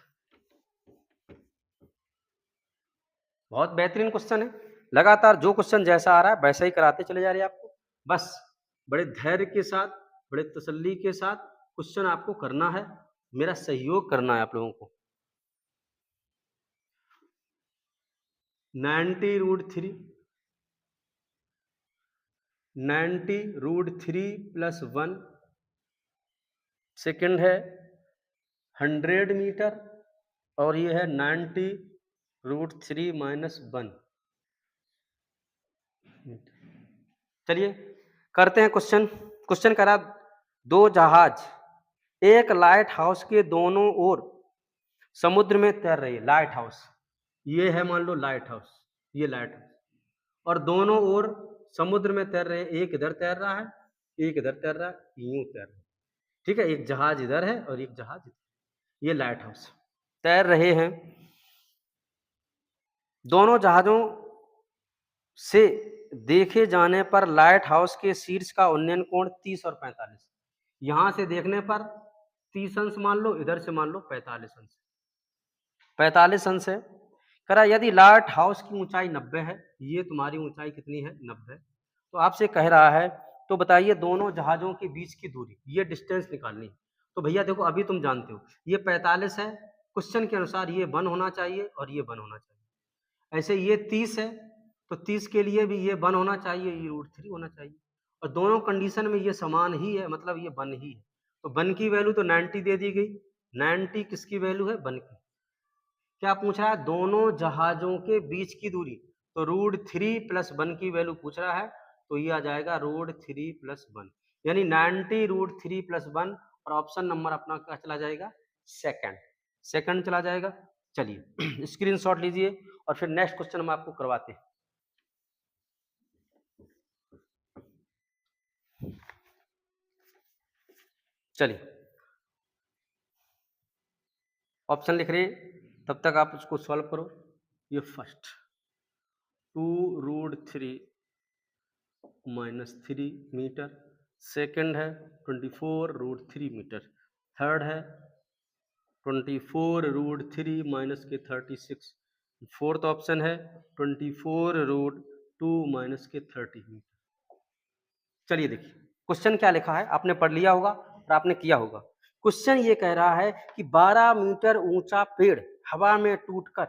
बहुत बेहतरीन क्वेश्चन है। लगातार जो क्वेश्चन जैसा आ रहा है वैसा ही कराते चले जा रहे हैं आपको, बस बड़े धैर्य के साथ, बड़े तसल्ली के साथ क्वेश्चन आपको करना है, मेरा सहयोग करना है आप लोगों को। 90√3 90√3 + 1, सेकंड है 100 मीटर, और ये है 90√3 - 1। चलिए करते हैं क्वेश्चन। क्वेश्चन करा, दो जहाज एक लाइट हाउस के दोनों ओर समुद्र में तैर रही है। लाइट हाउस ये है, मान लो लाइट हाउस, ये लाइट हाउस, और दोनों ओर समुद्र में तैर रहे हैं, एक इधर तैर रहा है, एक इधर तैर रहा है, यूं तैर रहा है। ठीक है, एक जहाज इधर है और एक जहाज इधर, ये लाइट हाउस तैर रहे हैं। दोनों जहाजों से देखे जाने पर लाइट हाउस के शीर्ष का उन्नयन कोण 30 और 45। यहां से देखने पर 30 अंश मान लो, इधर से मान लो 45 अंश, 45 अंश है। करा यदि लाइट हाउस की ऊंचाई 90 है, ये तुम्हारी ऊंचाई कितनी है 90, तो आपसे कह रहा है तो बताइए दोनों जहाजों के बीच की दूरी, ये डिस्टेंस निकालनी है। तो भैया देखो अभी तुम जानते हो ये 45 है, क्वेश्चन के अनुसार ये 1 होना चाहिए और ये 1 होना चाहिए। ऐसे ये 30 है तो 30 के लिए भी ये 1 होना चाहिए, ये √3 होना चाहिए, और दोनों कंडीशन में ये समान ही है, मतलब ये 1 ही है। तो 1 की वैल्यू तो 90 दे दी गई, 90 किसकी वैल्यू है 1 की। क्या पूछ रहा है दोनों जहाजों के बीच की दूरी, तो √3 + 1 की वैल्यू पूछ रहा है, तो ये आ जाएगा √3 + 1, यानी 90 √3 + 1, और ऑप्शन नंबर अपना क्या चला जाएगा सेकंड, सेकंड चला जाएगा। चलिए स्क्रीनशॉट लीजिए और फिर नेक्स्ट क्वेश्चन हम आपको करवाते हैं। चलिए ऑप्शन लिख रहे तब तक आप उसको सॉल्व करो। ये फर्स्ट 2√3 - 3 मीटर, सेकंड है 24√3 मीटर, थर्ड है 24√3 - के 36, फोर्थ ऑप्शन है 24√2 - के 30 मीटर। चलिए देखिए क्वेश्चन क्या लिखा है, आपने पढ़ लिया होगा और आपने किया होगा। क्वेश्चन ये कह रहा है कि 12 मीटर ऊंचा पेड़ हवा में टूटकर,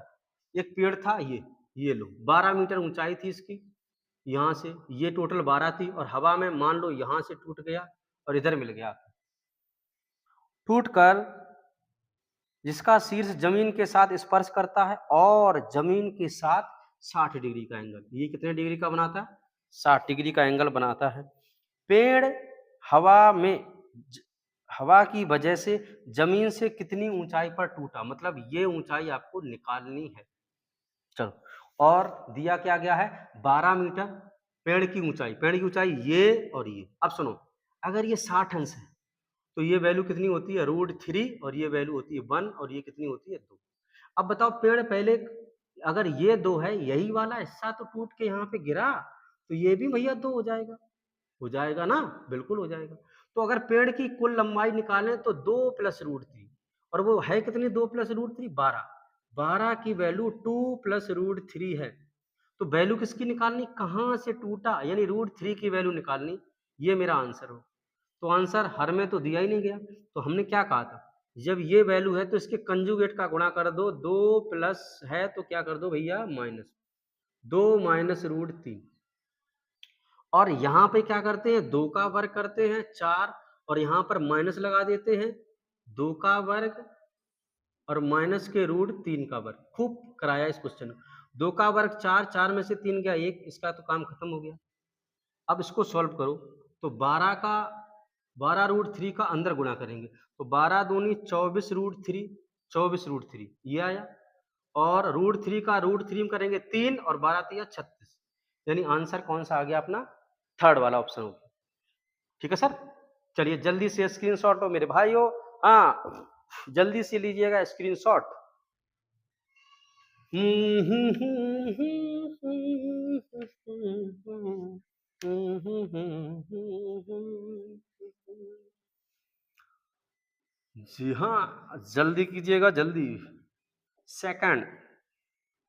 एक पेड़ था ये लो 12 मीटर ऊंचाई थी इसकी, यहाँ से ये टोटल 12 थी, और हवा में मान लो यहाँ से टूट गया और इधर मिल गया, टूटकर जिसका शीर्ष जमीन के साथ स्पर्श करता है और जमीन के साथ 60 डिग्री का एंगल, ये कितने डिग्री का बनाता है 60 डिग्री का एंगल बनाता है। पेड़ हवा में हवा की वजह से जमीन से कितनी ऊंचाई पर टूटा, मतलब ये ऊंचाई आपको निकालनी है। चलो, और दिया क्या गया है 12 मीटर पेड़ की ऊंचाई ये और ये। अब सुनो, अगर ये 60 अंश है तो ये वैल्यू कितनी होती है √3, और ये वैल्यू होती है 1, और ये कितनी होती है 2। अब बताओ पेड़ पहले, अगर ये 2 है, यही वाला हिस्सा तो टूट के यहाँ पे गिरा, तो ये भी भैया 2 हो जाएगा ना, बिल्कुल हो जाएगा। तो अगर पेड़ की कुल लंबाई निकालें तो 2 + √3, और वो है कितनी 2 + √3 12, 12 की वैल्यू 2 + √3 है। तो वैल्यू किसकी निकालनी, कहाँ से टूटा, यानी √3 की वैल्यू निकालनी, ये मेरा आंसर हो। तो आंसर हर में तो दिया ही नहीं गया, तो हमने क्या कहा था, जब ये वैल्यू है तो इसके कंजुगेट का गुणा कर दो, 2 प्लस है तो क्या कर दो भैया माइनस, 2 - √3, और यहाँ पे क्या करते हैं 2 का वर्ग करते हैं 4, और यहाँ पर माइनस लगा देते हैं 2 का वर्ग और माइनस के √3 का वर्ग। खूब कराया इस क्वेश्चन को, 2 का वर्ग 4, 4 में से 3 गया 1, इसका तो काम खत्म हो गया। अब इसको सॉल्व करो, तो 12 √3 का अंदर गुणा करेंगे, तो 12 दूनी 24 √3, 24 √3 ये आया, और √3 का √3 करेंगे 3, और 12 3 36, यानी आंसर कौन सा आ गया अपना थर्ड वाला ऑप्शन होगा। ठीक है सर, चलिए जल्दी से स्क्रीनशॉट हो मेरे भाइयों, हाँ जल्दी से लीजिएगा स्क्रीनशॉट। जी हाँ, जल्दी कीजिएगा जल्दी। Second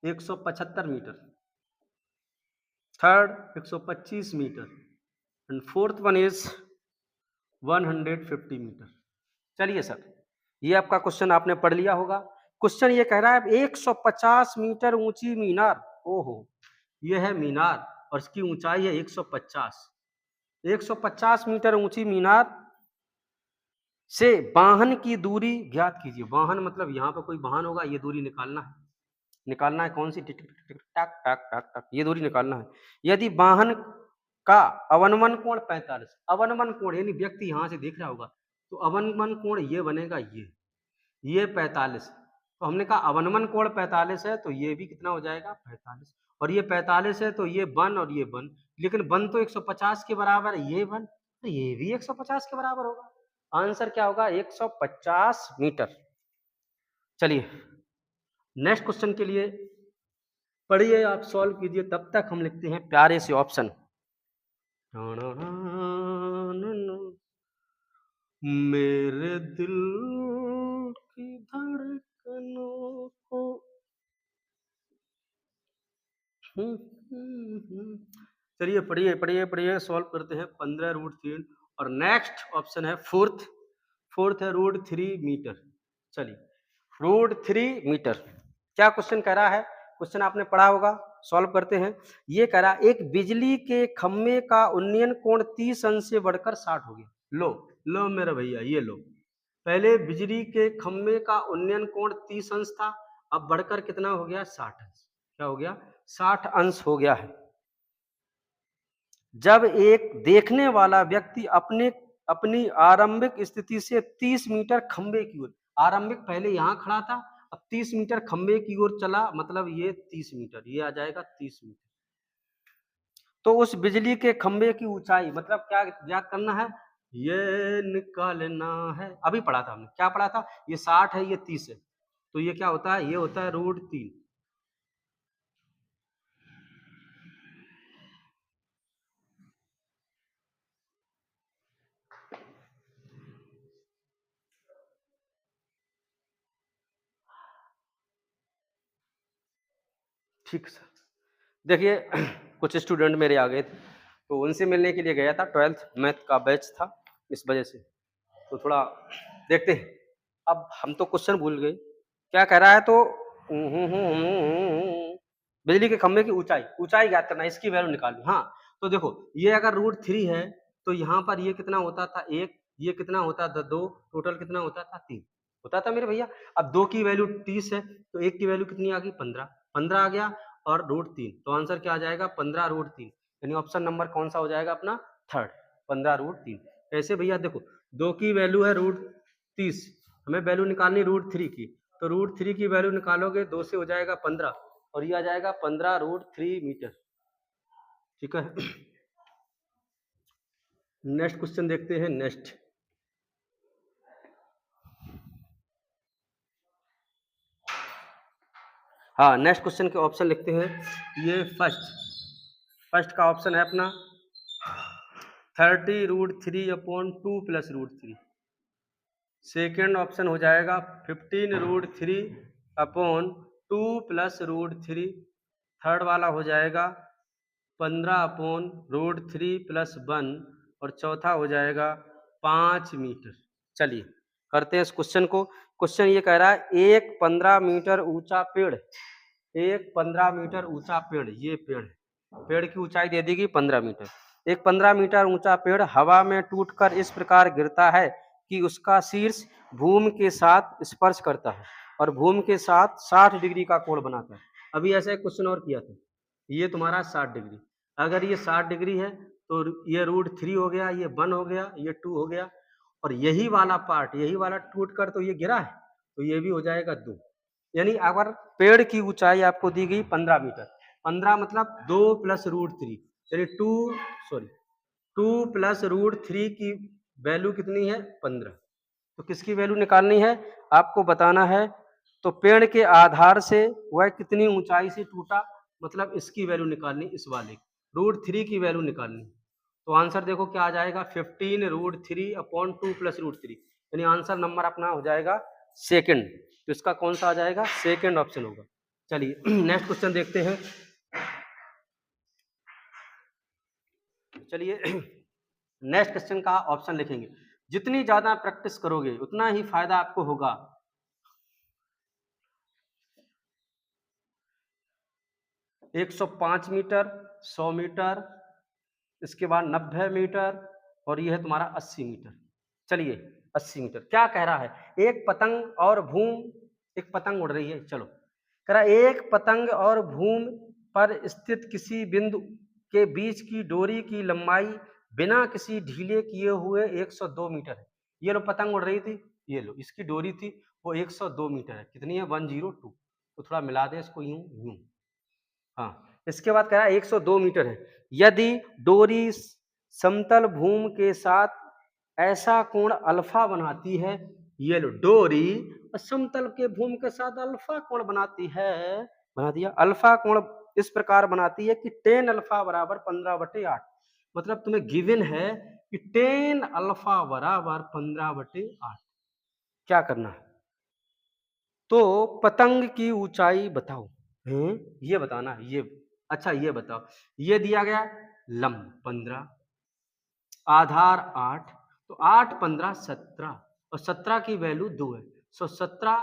175 meter, third 125 meter and fourth one is 150 meter. चलिए सर, ये आपका क्वेश्चन आपने पढ़ लिया होगा। क्वेश्चन ये कह रहा है 150 मीटर ऊंची मीनार, ओहो ये है मीनार और इसकी ऊंचाई है 150। 150 मीटर ऊंची मीनार से वाहन की दूरी ज्ञात कीजिए। वाहन मतलब यहाँ पे कोई वाहन होगा, ये दूरी निकालना है। निकालना है कौन सी, टिक टिक टिक टक टक टक टक, ये दूरी निकालना है। यदि वाहन का अवनमन कोण 45, अवनमन कोण यानी व्यक्ति यहाँ से देख रहा होगा तो अवनमन कोण ये बनेगा, ये 45। तो हमने कहा अवनमन कोण 45 है तो ये भी कितना हो जाएगा 45, और ये 45 है तो ये 1 और ये 1, लेकिन 1 तो 150 के बराबर है, ये 1 तो ये भी 150 के बराबर होगा। आंसर क्या होगा 150 मीटर। चलिए नेक्स्ट क्वेश्चन के लिए पढ़िए, आप सॉल्व कीजिए, तब तक हम लिखते हैं प्यारे से ऑप्शन। मेरे दिल की धड़कनों को चलिए पढ़िए पढ़िए पढ़िए, सॉल्व करते हैं। 15√3 और नेक्स्ट ऑप्शन है फोर्थ है √3 मीटर। चलिए √3 मीटर, क्या क्वेश्चन कह रहा है, क्वेश्चन आपने पढ़ा होगा, सॉल्व करते हैं। ये कह रहा एक बिजली के खम्भे का उन्नयन कोण 30 अंश से बढ़कर 60 हो गया। लो मेरा भैया, ये लो, पहले बिजली के खम्भे का उन्नयन कोण 30 अंश था, अब बढ़कर कितना हो गया 60 अंश। क्या हो गया 60 अंश हो गया है। जब एक देखने वाला व्यक्ति अपनी आरंभिक स्थिति से 30 मीटर खंबे की ओर, आरंभिक पहले यहां खड़ा था, अब 30 मीटर खंबे की ओर चला, मतलब ये 30 मीटर, ये आ जाएगा 30 मीटर। तो उस बिजली के खंबे की ऊंचाई मतलब क्या ज्ञात करना है, ये निकालना है। अभी पढ़ा था हमने, क्या पढ़ा था, ये 60 है ये 30 है, तो ये क्या होता है, ये होता है √3। ठीक सर, देखिए कुछ स्टूडेंट मेरे आ गए थे तो उनसे मिलने के लिए गया था, 12th मैथ का बैच था, इस वजह से तो थोड़ा देखते हैं। अब हम तो क्वेश्चन भूल गए, क्या कह रहा है, तो बिजली के खंभे की ऊंचाई ज्ञात करना है, इसकी वैल्यू निकालनी। हाँ तो देखो, ये अगर √3 है तो यहाँ पर ये कितना होता था 1, ये कितना होता था 2, टोटल कितना होता था 3 होता था मेरे भैया। अब 2 की वैल्यू 30 है तो 1 की वैल्यू कितनी आ गई 15 आ गया, और √3, तो आंसर क्या आ जाएगा 15√3, यानी ऑप्शन नंबर कौन सा हो जाएगा अपना थर्ड, 15√3। ऐसे भैया देखो 2 की वैल्यू है √30, हमें वैल्यू निकालनी √3 की, तो √3 की वैल्यू निकालोगे 2 से हो जाएगा 15 और ये आ जाएगा 15√3 मीटर। ठीक है, नेक्स्ट क्वेश्चन देखते हैं। नेक्स्ट क्वेश्चन के ऑप्शन लिखते हैं। ये फर्स्ट का ऑप्शन है अपना 30√3/2 + √3। सेकेंड ऑप्शन हो जाएगा 15√3/2 + √3। थर्ड वाला हो जाएगा 15/√3 + 1 और चौथा हो जाएगा 5 मीटर। चलिए करते हैं इस क्वेश्चन को। क्वेश्चन ये कह रहा है एक 15 मीटर ऊंचा पेड़, एक 15 मीटर ऊंचा पेड़, ये पेड़ की ऊंचाई दे देगी 15 मीटर। एक 15 मीटर ऊंचा पेड़ हवा में टूटकर इस प्रकार गिरता है कि उसका शीर्ष भूमि के साथ स्पर्श करता है और भूमि के साथ 60 डिग्री का कोण बनाता है। अभी ऐसा एक क्वेश्चन और किया था, ये तुम्हारा 60 डिग्री, अगर ये 60 डिग्री है तो ये √3 हो गया, ये 1 हो गया, ये 2 हो गया, और यही वाला पार्ट, यही वाला टूट कर तो ये गिरा है, तो ये भी हो जाएगा 2। यानी अगर पेड़ की ऊंचाई आपको दी गई 15 मीटर, 15 मतलब 2 + √3 यानी 2, सॉरी 2+√3 की वैल्यू कितनी है? 15। तो किसकी वैल्यू निकालनी है? आपको बताना है। तो पेड़ के आधार से वह कितनी ऊंचाई से टूटा, मतलब इसकी वैल्यू निकालनी, इस वाले √3 की वैल्यू निकालनी। तो आंसर देखो क्या आ जाएगा, 15√3/2+√3, यानी आंसर नंबर अपना हो जाएगा सेकंड। तो इसका कौन सा आ जाएगा? सेकंड ऑप्शन होगा। चलिए नेक्स्ट क्वेश्चन देखते हैं। चलिए नेक्स्ट क्वेश्चन का ऑप्शन लिखेंगे, जितनी ज्यादा प्रैक्टिस करोगे उतना ही फायदा आपको होगा। 105 मीटर, 100 मीटर, इसके बाद 90 मीटर, और ये है तुम्हारा 80 मीटर। चलिए 80 मीटर क्या कह रहा है, एक पतंग और भूम, एक पतंग उड़ रही है, चलो कह रहा है एक पतंग और भूम पर स्थित किसी बिंदु के बीच की डोरी की लंबाई बिना किसी ढीले किए हुए 102 मीटर है। ये लो पतंग उड़ रही थी, ये लो इसकी डोरी थी, वो 102 मीटर है। कितनी है? 102। तो थोड़ा मिला दे इसको, यूं यूं। हाँ, इसके बाद कह रहा है 102 मीटर है। यदि डोरी समतल भूमि के साथ ऐसा कोण अल्फा बनाती है, ये लो डोरी समतल के भूमि के साथ अल्फा कोण बनाती है, बना दिया। अल्फा कोण इस प्रकार बनाती है कि tan अल्फा बराबर 15/8। मतलब तुम्हें गिवन है कि tan अल्फा बराबर 15/8। क्या करना है? तो पतंग की ऊंचाई बताओ। ये बताना है, ये अच्छा ये बताओ, ये दिया गया लंब 15, आधार 8, तो 8 15 17, और 17 की वैल्यू 2 है। सो 17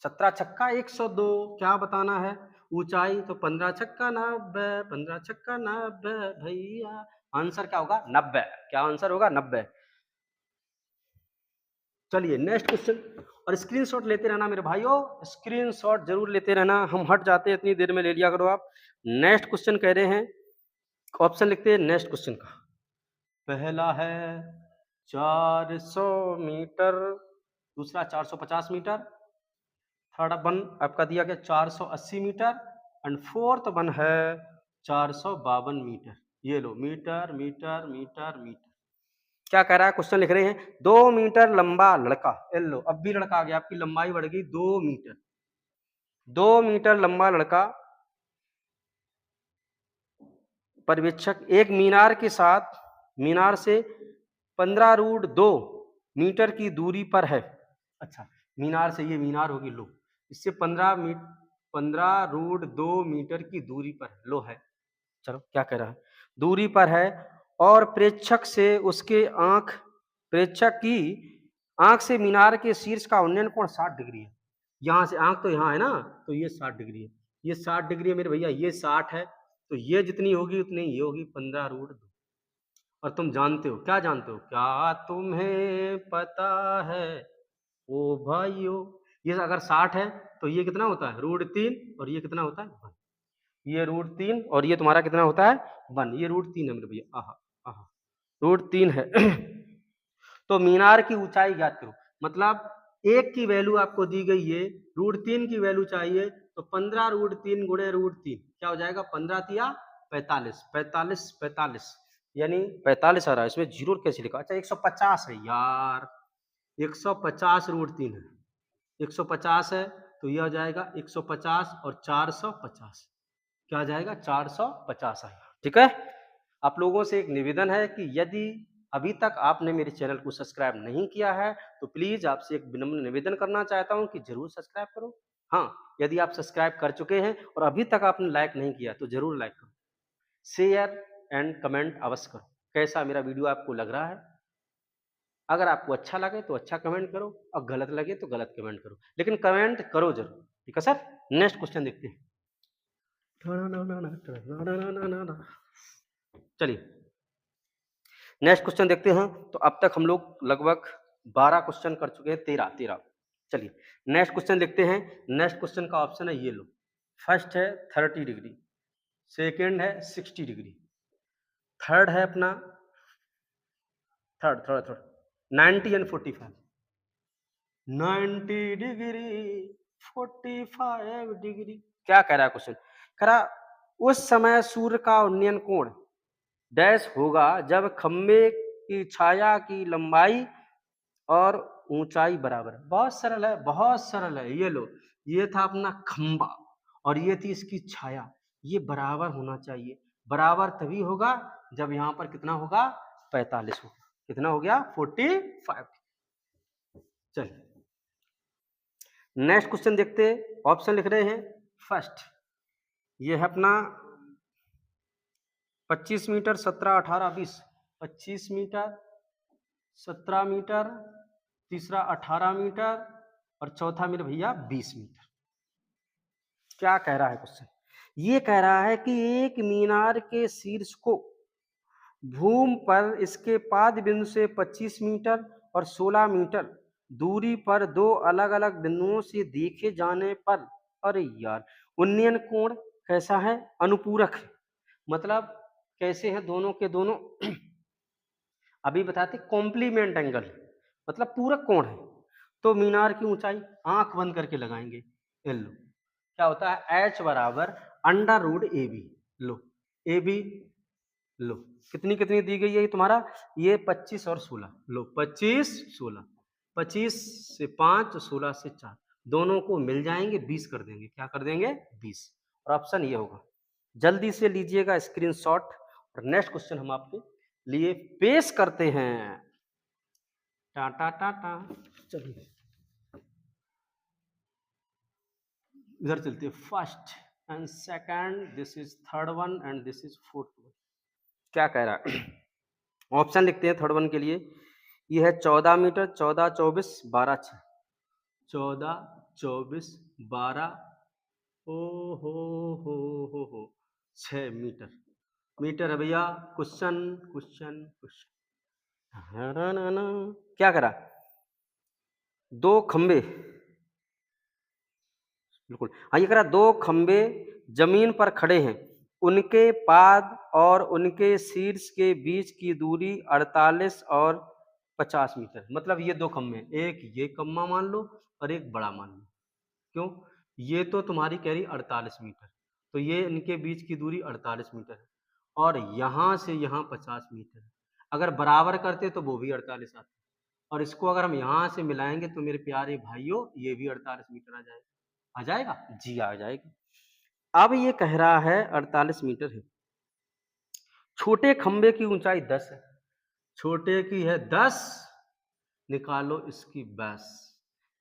17 छक्का 102, क्या बताना है? ऊंचाई। तो 15 छक्का 90, 15 छक्का 90 भैया। आंसर क्या होगा? 90। क्या आंसर होगा? 90। चलिए नेक्स्ट क्वेश्चन, और स्क्रीनशॉट लेते रहना मेरे भाइयों, स्क्रीनशॉट जरूर लेते रहना, हम हट जाते हैं इतनी देर में, ले लिया करो आप। नेक्स्ट क्वेश्चन कह रहे हैं, ऑप्शन लिखते हैं नेक्स्ट क्वेश्चन का। पहला है 400 मीटर, दूसरा 450 मीटर, थर्ड वन आपका दिया गया 480 मीटर, एंड फोर्थ वन है 452 मीटर। ये लो मीटर मीटर मीटर मीटर। क्या कह रहा है? क्वेश्चन लिख रहे हैं, 2 मीटर लंबा लड़का, लो अब भी लड़का आ गया, आपकी लंबाई बढ़ गई 2 मीटर। 2 मीटर लंबा लड़का पर्यवेक्षक एक मीनार के साथ मीनार से 15√2 मीटर की दूरी पर है। अच्छा, मीनार से, ये मीनार होगी लो, इससे 15√2 मीटर की दूरी पर लो है। चलो क्या कह रहा है? दूरी पर है, और प्रेक्षक से उसके आंख, प्रेक्षक की आंख से मीनार के शीर्ष का उन्नयन कोण 60 डिग्री है। यहाँ से आंख तो यहाँ है ना, तो ये 60 डिग्री है, ये 60 डिग्री है मेरे भैया, ये 60 है, तो ये जितनी होगी उतनी ये होगी 15√2। और तुम जानते हो, क्या जानते हो? क्या तुम्हें पता है ओ भाइयों, ये अगर 60 है तो ये कितना होता है? √3, और ये कितना होता है? 1। ये √3, और ये तुम्हारा कितना होता है? 1। ये √3 है मेरे भैया, आहा आहा, √3 है। तो मीनार की ऊंचाई ज्ञात करो, मतलब एक की वैल्यू आपको दी गई है, √3 की वैल्यू चाहिए, तो 15√3 गुणे √3 क्या हो जाएगा? 15 तिया 45, 45 45, यानी 45 आ रहा है। इसमें जीरो कैसे लिखा? अच्छा 150 है यार, 150 √3 है, 150 है, तो यह हो जाएगा 150 और 450, क्या आ जाएगा? 450 आएगा। ठीक है, आप लोगों से एक निवेदन है कि यदि अभी तक आपने मेरे चैनल को सब्सक्राइब नहीं किया है, तो प्लीज आपसे एक विनम्र निवेदन करना चाहता हूं कि जरूर सब्सक्राइब करो। हाँ, यदि आप सब्सक्राइब कर चुके हैं और अभी तक आपने लाइक नहीं किया तो जरूर लाइक करो, शेयर एंड कमेंट अवश्य करो, कैसा मेरा वीडियो आपको लग रहा है। अगर आपको अच्छा लगे तो अच्छा कमेंट करो, और गलत लगे तो गलत कमेंट करो, लेकिन कमेंट करो जरूर। ठीक है सर, नेक्स्ट क्वेश्चन देखते हैं। चलिए नेक्स्ट क्वेश्चन देखते हैं। तो अब तक हम लोग लगभग 12 क्वेश्चन कर चुके हैं, 13। चलिए नेक्स्ट क्वेश्चन देखते हैं। नेक्स्ट क्वेश्चन का ऑप्शन है, ये लो, फर्स्ट है 30 डिग्री, सेकेंड है 60 डिग्री, थर्ड है अपना third third third 90 and 45। 90 degree 45 degree. क्या कह रहा है क्वेश्चन? कह रहा उस समय सूर्य का उन्नयन कोण डैश होगा जब खंबे की छाया की लंबाई और ऊंचाई बराबर है। बहुत सरल है, बहुत सरल है। ये लो, ये था अपना खंबा और ये थी इसकी छाया, ये बराबर होना चाहिए। बराबर तभी होगा जब यहाँ पर कितना होगा, 45 होगा। कितना हो गया, 45। चलिए नेक्स्ट क्वेश्चन देखते हैं। ऑप्शन लिख रहे हैं। फर्स्ट ये है अपना 25 मीटर, 17, 18, 20। 25 मीटर, 17 मीटर, तीसरा 18 मीटर और चौथा मेरे भैया 20 मीटर। क्या कह रहा है क्वेश्चन? ये कह रहा है कि एक मीनार के शीर्ष को भूमि पर इसके पाद बिंदु से 25 मीटर और 16 मीटर दूरी पर दो अलग अलग बिंदुओं से देखे जाने पर, अरे यार, उन्नयन कोण कैसा है, अनुपूरक है। मतलब कैसे हैं दोनों के दोनों अभी बताते, कॉम्प्लीमेंट एंगल, मतलब पूरक कोण है। तो मीनार की ऊंचाई आंख बंद करके लगाएंगे, लो क्या होता है, h बराबर अंडर रूट ए बी। लो ए बी, लो कितनी कितनी दी गई है तुम्हारा, ये 25 और 16। लो 25 16, 25 से 5, 16 से 4, दोनों को मिल जाएंगे 20 कर देंगे। क्या कर देंगे, 20। और ऑप्शन ये होगा। जल्दी से लीजिएगा स्क्रीनशॉट और नेक्स्ट क्वेश्चन हम आपके लिए पेश करते हैं। टा टा टा टा। चलिए इधर चलते हैं। First and second, this is third one and this is fourth one. क्या कह रहा है ऑप्शन लिखते हैं थर्ड वन के लिए। ये है 14 मीटर, 14 24 12 6। 14 24 12, ओ हो 6 मीटर। मीटर है भैया। क्वेश्चन क्वेश्चन क्वेश्चन क्या करा, दो खंबे, बिल्कुल हाँ, ये करा दो खंबे जमीन पर खड़े हैं, उनके पाद और उनके शीर्ष के बीच की दूरी 48 और 50 मीटर। मतलब ये दो खंबे, एक ये खंबा मान लो और एक बड़ा मान लो। क्यों, ये तो तुम्हारी कह रही 48 मीटर, तो ये इनके बीच की दूरी 48 मीटर है और यहाँ से यहाँ 50 मीटर है। अगर बराबर करते तो वो भी 48 आता, और इसको अगर हम यहाँ से मिलाएंगे तो मेरे प्यारे भाइयों ये भी 48 मीटर आ जाएगा। आ जाएगा जी, आ जाएगा। अब ये कह रहा है 48 मीटर है। छोटे खंबे की ऊंचाई 10 है, छोटे की है 10, निकालो इसकी 20।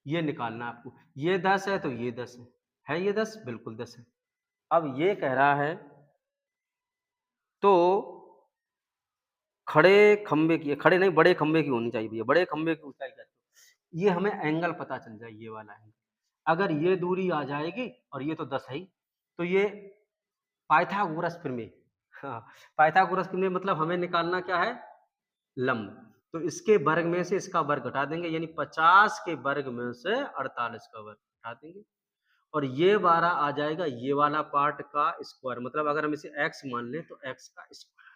ये निकालना आपको, ये 10 है तो ये 10 है ये 10, बिल्कुल 10 है। अब ये कह रहा है तो खड़े खंबे की, खड़े नहीं बड़े खंबे की होनी चाहिए भैया, बड़े खंबे की ऊंचाई क्या, ये हमें एंगल पता चल जाए, ये वाला एंगल। अगर ये दूरी आ जाएगी और ये तो 10 है ही, तो ये पाइथागोरस प्रमेय, हाँ पाइथागोरस प्रमेय, मतलब हमें निकालना क्या है, लंब। तो इसके वर्ग में से इसका वर्ग घटा देंगे, यानी 50 के वर्ग में से 48 का वर्ग घटा देंगे और ये 12 आ जाएगा ये वाला पार्ट का स्क्वायर। मतलब अगर हम इसे x मान लें तो x का स्क्वायर।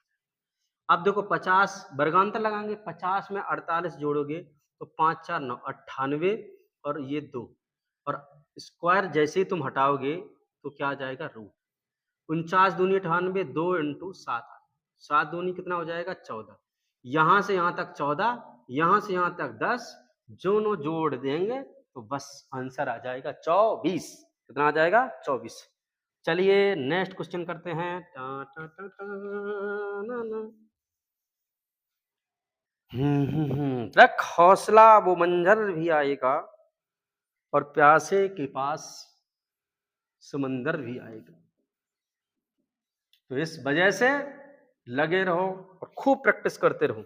अब देखो 50 वर्गांतर लगाएंगे, 50 में 48 जोड़ोगे तो 5 4 9 98 और ये 2 और स्क्वायर जैसे ही तुम हटाओगे तो क्या आ जाएगा, रूट। 49 दूनी 98, 2 इंटू 7, 7 दूनी कितना हो जाएगा 14। यहाँ से यहाँ तक 14, यहाँ से यहाँ तक 10, दोनों जोड़ देंगे तो बस आंसर आ जाएगा 24। कितना आ जाएगा, 24। चलिए नेक्स्ट क्वेश्चन करते हैं। टा टा टा टा ना ना। रख हौसला वो मंजर भी आएगा और प्यासे के पास समंदर भी आएगा। तो इस वजह से लगे रहो और खूब प्रैक्टिस करते रहो।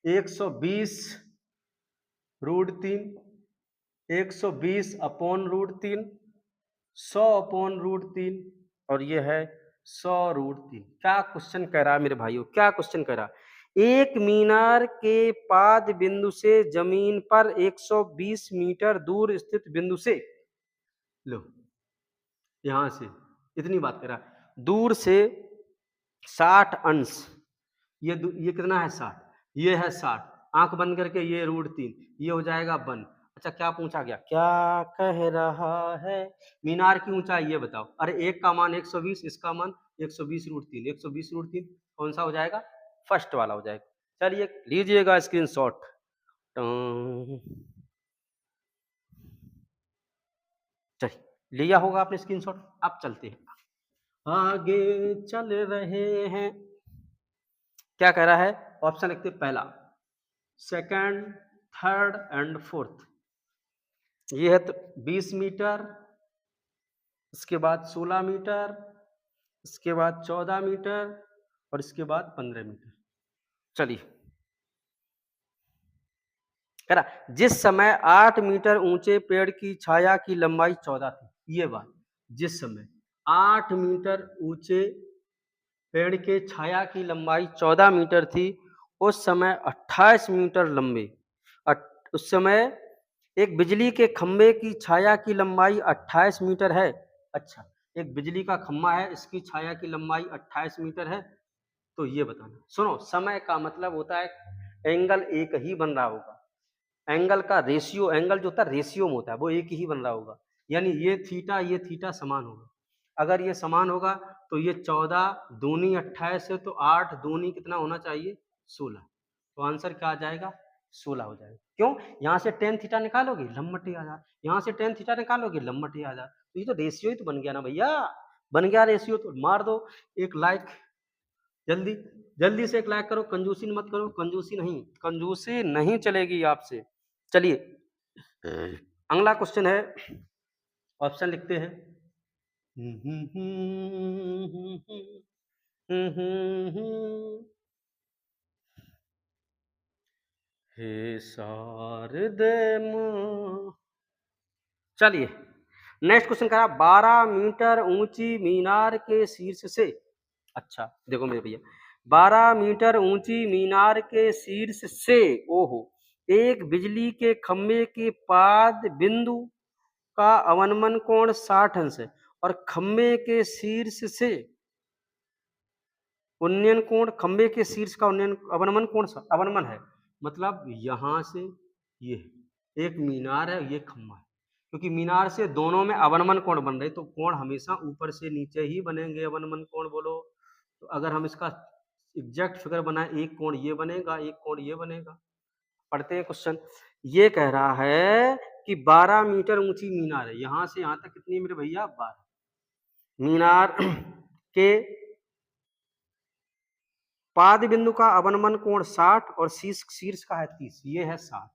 120 root 3, 120 upon root 3, 100 upon root 3 और ये है 100 रूट 3। क्या क्वेश्चन कह रहा है मेरे भाइयों, क्या क्वेश्चन कह रहा, एक मीनार के पाद बिंदु से जमीन पर 120 मीटर दूर स्थित बिंदु से, लो यहां से इतनी बात कर रहा है, दूर से 60 अंश, ये कितना है 60, ये है 60, आंख बंद करके ये रूट 3, ये हो जाएगा 1। अच्छा क्या पूछा गया, क्या कह रहा है, मीनार की ऊंचाई ये बताओ। अरे एक का मान 120, इसका मान 120 रूट 3, 120 रूट 3 कौन सा हो जाएगा, फर्स्ट वाला हो जाएगा। चलिए लीजिएगा स्क्रीनशॉट। चलिए लिया होगा आपने स्क्रीनशॉट। अब चलते हैं आगे चल रहे हैं। क्या कह रहा है? ऑप्शन लिखते हैं पहला, सेकंड, थर्ड एंड फोर्थ। ये है तो 20 मीटर, इसके बाद 16 मीटर, इसके बाद 14 मीटर और इसके बाद 15 मीटर। चलिए कह रहा जिस समय 8 मीटर ऊंचे पेड़ की छाया की लंबाई 14 थी। ये बात, जिस समय 8 मीटर ऊंचे पेड़ के छाया की लंबाई 14 मीटर थी, उस समय 28 मीटर लंबे उस समय एक बिजली के खंभे की छाया की लंबाई 28 मीटर है। अच्छा, एक बिजली का खंभा है, इसकी छाया की लंबाई 28 मीटर है। तो ये बताना। सुनो, समय का मतलब होता है एंगल एक ही बन रहा होगा। एंगल का रेशियो, एंगल जो होता है रेशियो में होता है, वो एक ही बन रहा होगा। यानी ये थीटा समान होगा। अगर ये समान होगा तो ये 14 दूनी 28 है, तो 8 दूनी कितना होना चाहिए? 16। तो आंसर क्या आ जाएगा? 16 हो जाएगा। क्यों? यहाँ से टेन थीटा निकालोगे लंबटी आ जाए, यहाँ से टेन थीटा निकालोगे लंबटी आ जाए। तो ये तो रेशियो ही तो बन गया ना भैया, बन गया रेशियो। तो मार दो एक लाइक, जल्दी जल्दी से एक लाइक करो, कंजूसी मत करो, कंजूसी नहीं चलेगी आपसे। चलिए अगला क्वेश्चन है, ऑप्शन लिखते हैं। हे शारदे माँ। चलिए नेक्स्ट क्वेश्चन करा, 12 मीटर ऊंची मीनार के शीर्ष से। अच्छा देखो मेरे भैया, 12 मीटर ऊंची मीनार के शीर्ष से ओहो एक बिजली के खंभे के पाद बिंदु का अवनमन कोण 60 अंश है और खंभे के शीर्ष से उन्नयन कोण, खंभे के शीर्ष का उन्नयन अवनमन कोण अवनमन है। मतलब यहां से ये एक मीनार है, ये खंभा है, क्योंकि मीनार से दोनों में अवनमन कोण बन रहे, तो कोण हमेशा ऊपर से नीचे ही बनेंगे। अवनमन कोण बोलो तो अगर हम इसका एग्जैक्ट फिगर बनाए, एक कोण ये बनेगा, एक कोण ये बनेगा। पढ़ते हैं क्वेश्चन। ये कह रहा है कि 12 मीटर ऊंची मीनार है, यहां से यहां तक कितनी मेरे भैया? 12। मीनार के पाद बिंदु का अवनमन कोण 60 और शीर्ष का है 30। ये है 60,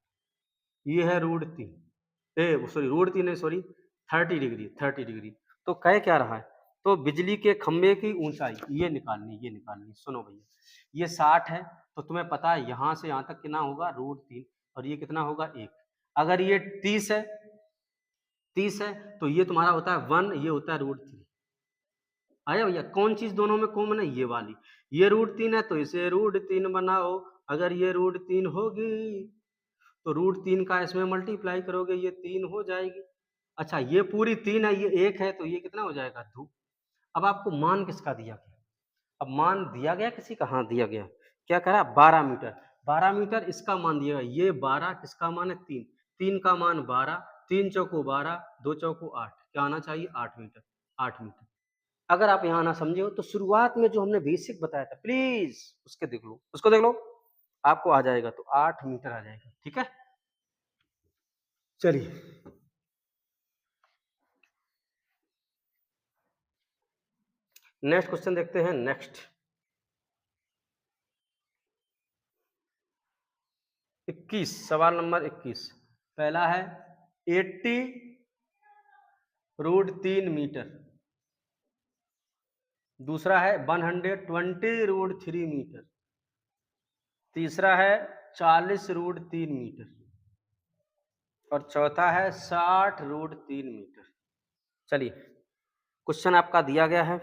ये है √3, सॉरी √3 नहीं, सॉरी 30 डिग्री, 30 डिग्री। तो कह क्या रहा है? तो बिजली के खंभे की ऊंचाई ये निकालनी, ये निकालनी। सुनो भैया, ये 60 है, तो तुम्हें पता है यहां से यहां तक कितना होगा? √3, और ये कितना होगा? 1। अगर ये 30 है, 30 है तो ये तुम्हारा होता है 1, ये होता है √3। आया भैया? कौन चीज दोनों में कॉमन है? ये वाली। ये √3 है तो इसे √3 बनाओ। अगर ये √3 होगी तो √3 का इसमें मल्टीप्लाई करोगे, ये 3 हो जाएगी। अच्छा ये पूरी 3 है, ये 1 है, तो ये कितना हो जाएगा? 2। अब आपको मान किसका दिया गया? अब मान दिया गया किसी का? हाँ दिया गया। क्या करा? 12 मीटर। 12 मीटर इसका मान दिया गया। ये 12 किसका मान है? 3। 3 का मान 12, 3 चौको 12, 2 चौको 8। क्या आना चाहिए? 8 मीटर। 8 मीटर। अगर आप यहाँ ना समझे हो तो शुरुआत में जो हमने बेसिक बताया था, प्लीज उसके देख लो, उसको देख लो, आपको आ जाएगा। तो 8 मीटर आ जाएगा। ठीक है, चलिए नेक्स्ट क्वेश्चन देखते हैं। नेक्स्ट 21, सवाल नंबर 21। पहला है 80 √3 मीटर। दूसरा है 120 √3 मीटर। तीसरा है 40 √3 मीटर और चौथा है 60 √3 मीटर। चलिए क्वेश्चन आपका दिया गया है।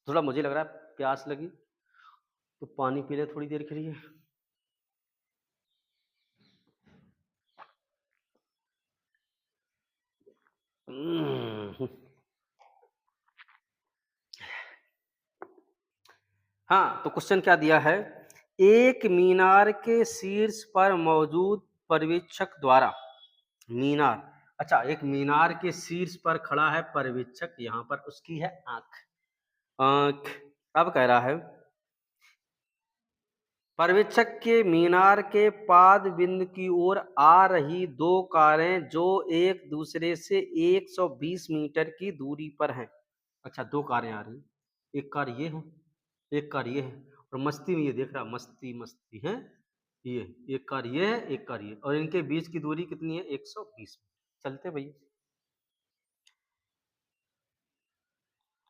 थोड़ा मुझे लग रहा है प्यास लगी, तो पानी पी ले थोड़ी देर के लिए। हाँ तो क्वेश्चन क्या दिया है? एक मीनार के शीर्ष पर मौजूद पर्यवेक्षक द्वारा मीनार, अच्छा एक मीनार के शीर्ष पर खड़ा है पर्यवेक्षक, यहाँ पर उसकी है आंख। आंख अब कह रहा है पर्यवेक्षक के मीनार के पाद बिंदु की ओर आ रही दो कारें जो एक दूसरे से 120 मीटर की दूरी पर हैं। अच्छा, दो कारें आ रही, एक कार ये है, एक कार ये है, और मस्ती में ये देख रहा, मस्ती मस्ती है, ये एक कार ये है, एक कार ये, और इनके बीच की दूरी कितनी है? 120 मीटर। चलते भैया।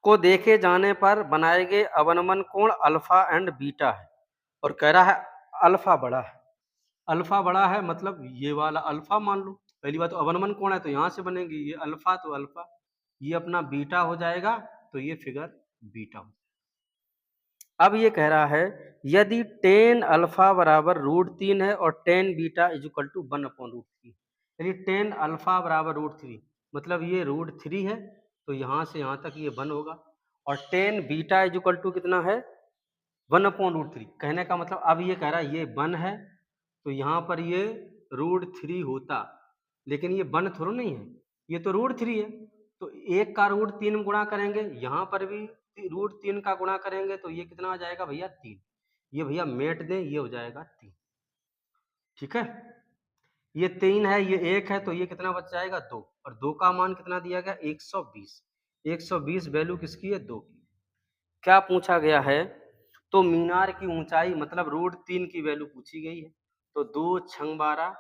को देखे जाने पर बनाए गए अवनमन कोण अल्फा एंड बीटा है, और कह रहा है अल्फा बड़ा है। अल्फा बड़ा है मतलब ये वाला अल्फा मान लो। पहली बात तो अवनमन कोण है तो यहाँ से बनेगी, ये अल्फा तो अल्फा, ये अपना बीटा हो जाएगा, तो ये फिगर बीटा हो। अब ये कह रहा है यदि टेन अल्फा बराबर √3 है और tan beta is equal to 1/√3, यदि टेन अल्फा बराबर √3 मतलब ये √3 है, तो यहाँ से यहाँ तक ये 1 होगा, और tan beta is equal to कितना है? 1/√3। कहने का मतलब अब ये कह रहा है ये 1 है, तो यहाँ पर ये √3 होता, लेकिन ये 1 थोड़ा नहीं है, ये तो √3 है, तो एक का √3 गुणा करेंगे, यहाँ पर भी √3 का गुणा करेंगे, तो ये कितना आ जाएगा भैया? 3। ये भैया मेट दें, ये हो जाएगा 3। ठीक है, ये 3 है, ये 1 है, तो ये कितना बच जाएगा? 2, और 2 का मान कितना दिया गया? 120। 120 वैल्यू किसकी है? 2 की। क्या पूछा गया है? तो मीनार की ऊंचाई मतलब √3 की वैल्यू पूछी गई है, तो 2 छंग 12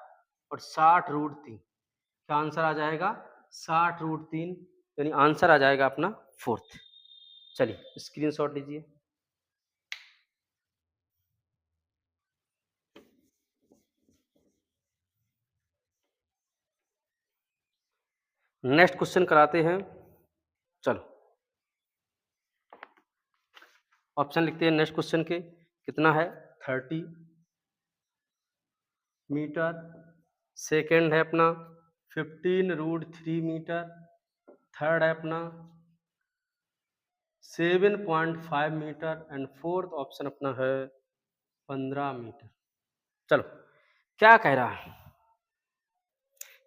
और 60 √3, क्या आंसर आ जाएगा? 60 √3, यानी आंसर आ जाएगा अपना 4th। चलिए स्क्रीनशॉट लीजिए। नेक्स्ट क्वेश्चन कराते हैं। चलो ऑप्शन लिखते हैं नेक्स्ट क्वेश्चन के। कितना है? 30 मीटर। सेकेंड है अपना 15 √3 मीटर। थर्ड है अपना 7.5 मीटर, एंड फोर्थ ऑप्शन अपना है 15 मीटर। चलो क्या कह रहा है?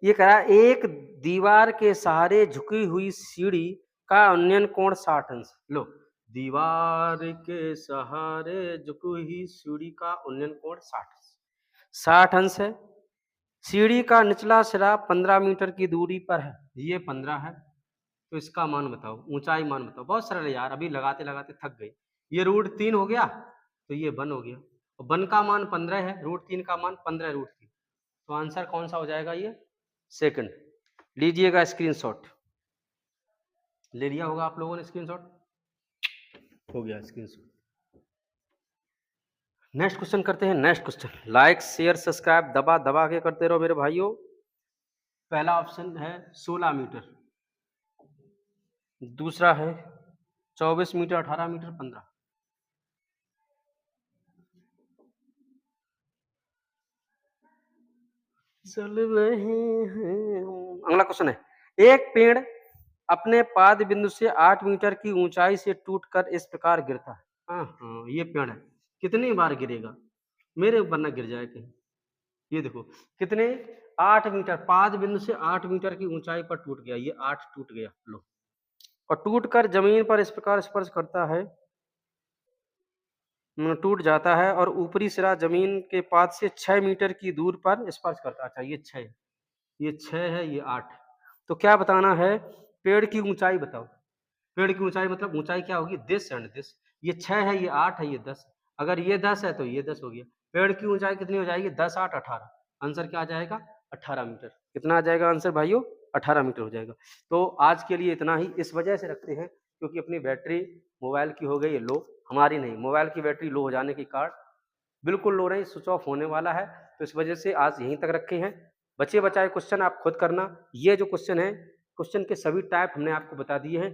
ये कह रहा है एक दीवार के सहारे झुकी हुई सीढ़ी का उन्नयन कोण 60 अंश। लो, दीवार के सहारे झुकी हुई सीढ़ी का उन्नयन कोण 60 अंश है। सीढ़ी का निचला सिरा 15 मीटर की दूरी पर है, ये 15 है, तो इसका मान बताओ, ऊंचाई मान बताओ। बहुत सरल है यार, अभी लगाते लगाते थक गए। ये √3 हो गया, तो ये 1 हो गया, और 1 का मान 15 है, √3 का मान 15 √3, तो आंसर कौन सा हो जाएगा? ये सेकंड। लीजिएगा स्क्रीनशॉट। ले लिया होगा आप लोगों ने स्क्रीनशॉट? हो गया स्क्रीनशॉट। नेक्स्ट क्वेश्चन करते हैं। Next question like share subscribe दबा दबा के करते रहो मेरे भाइयों। पहला ऑप्शन है 16 मीटर, दूसरा है 24 मीटर, 18 मीटर, 15। चल रहे हैं। अगला क्वेश्चन है एक पेड़ अपने पाद बिंदु से 8 मीटर की ऊंचाई से टूटकर इस प्रकार गिरता है। हाँ, ये पेड़ है, कितनी बार गिरेगा? मेरे ऊपर ना गिर जाए कहीं। ये देखो कितने, 8 मीटर, पाद बिंदु से 8 मीटर की ऊंचाई पर टूट गया, ये 8 टूट गया। लो, और टूटकर जमीन पर इस प्रकार स्पर्श करता है, टूट जाता है, और ऊपरी सिरा जमीन के पाद से 6 मीटर की दूर पर स्पर्श करता है। अच्छा, ये 6, ये 6 है, ये 8। तो क्या बताना है? पेड़ की ऊंचाई बताओ। पेड़ की ऊंचाई मतलब ऊंचाई क्या होगी? This and this. ये 6 है, ये 8 है, ये 10। अगर ये 10 है तो ये 10 हो गया। पेड़ की ऊंचाई कितनी हो जाएगी? 10, 8, 18। आंसर क्या आ जाएगा? 18 मीटर। कितना आ जाएगा आंसर भाइयों? 18 मीटर हो जाएगा। तो आज के लिए इतना ही। इस वजह से रखते हैं क्योंकि अपनी बैटरी मोबाइल की हो गई है लो, हमारी नहीं। मोबाइल की बैटरी लो हो जाने के कारण बिल्कुल लो नहीं, स्विच ऑफ होने वाला है, तो इस वजह से आज यहीं तक रखे हैं। बचे बचाए क्वेश्चन आप खुद करना। ये जो क्वेश्चन है, क्वेश्चन के सभी टाइप हमने आपको बता दिए हैं।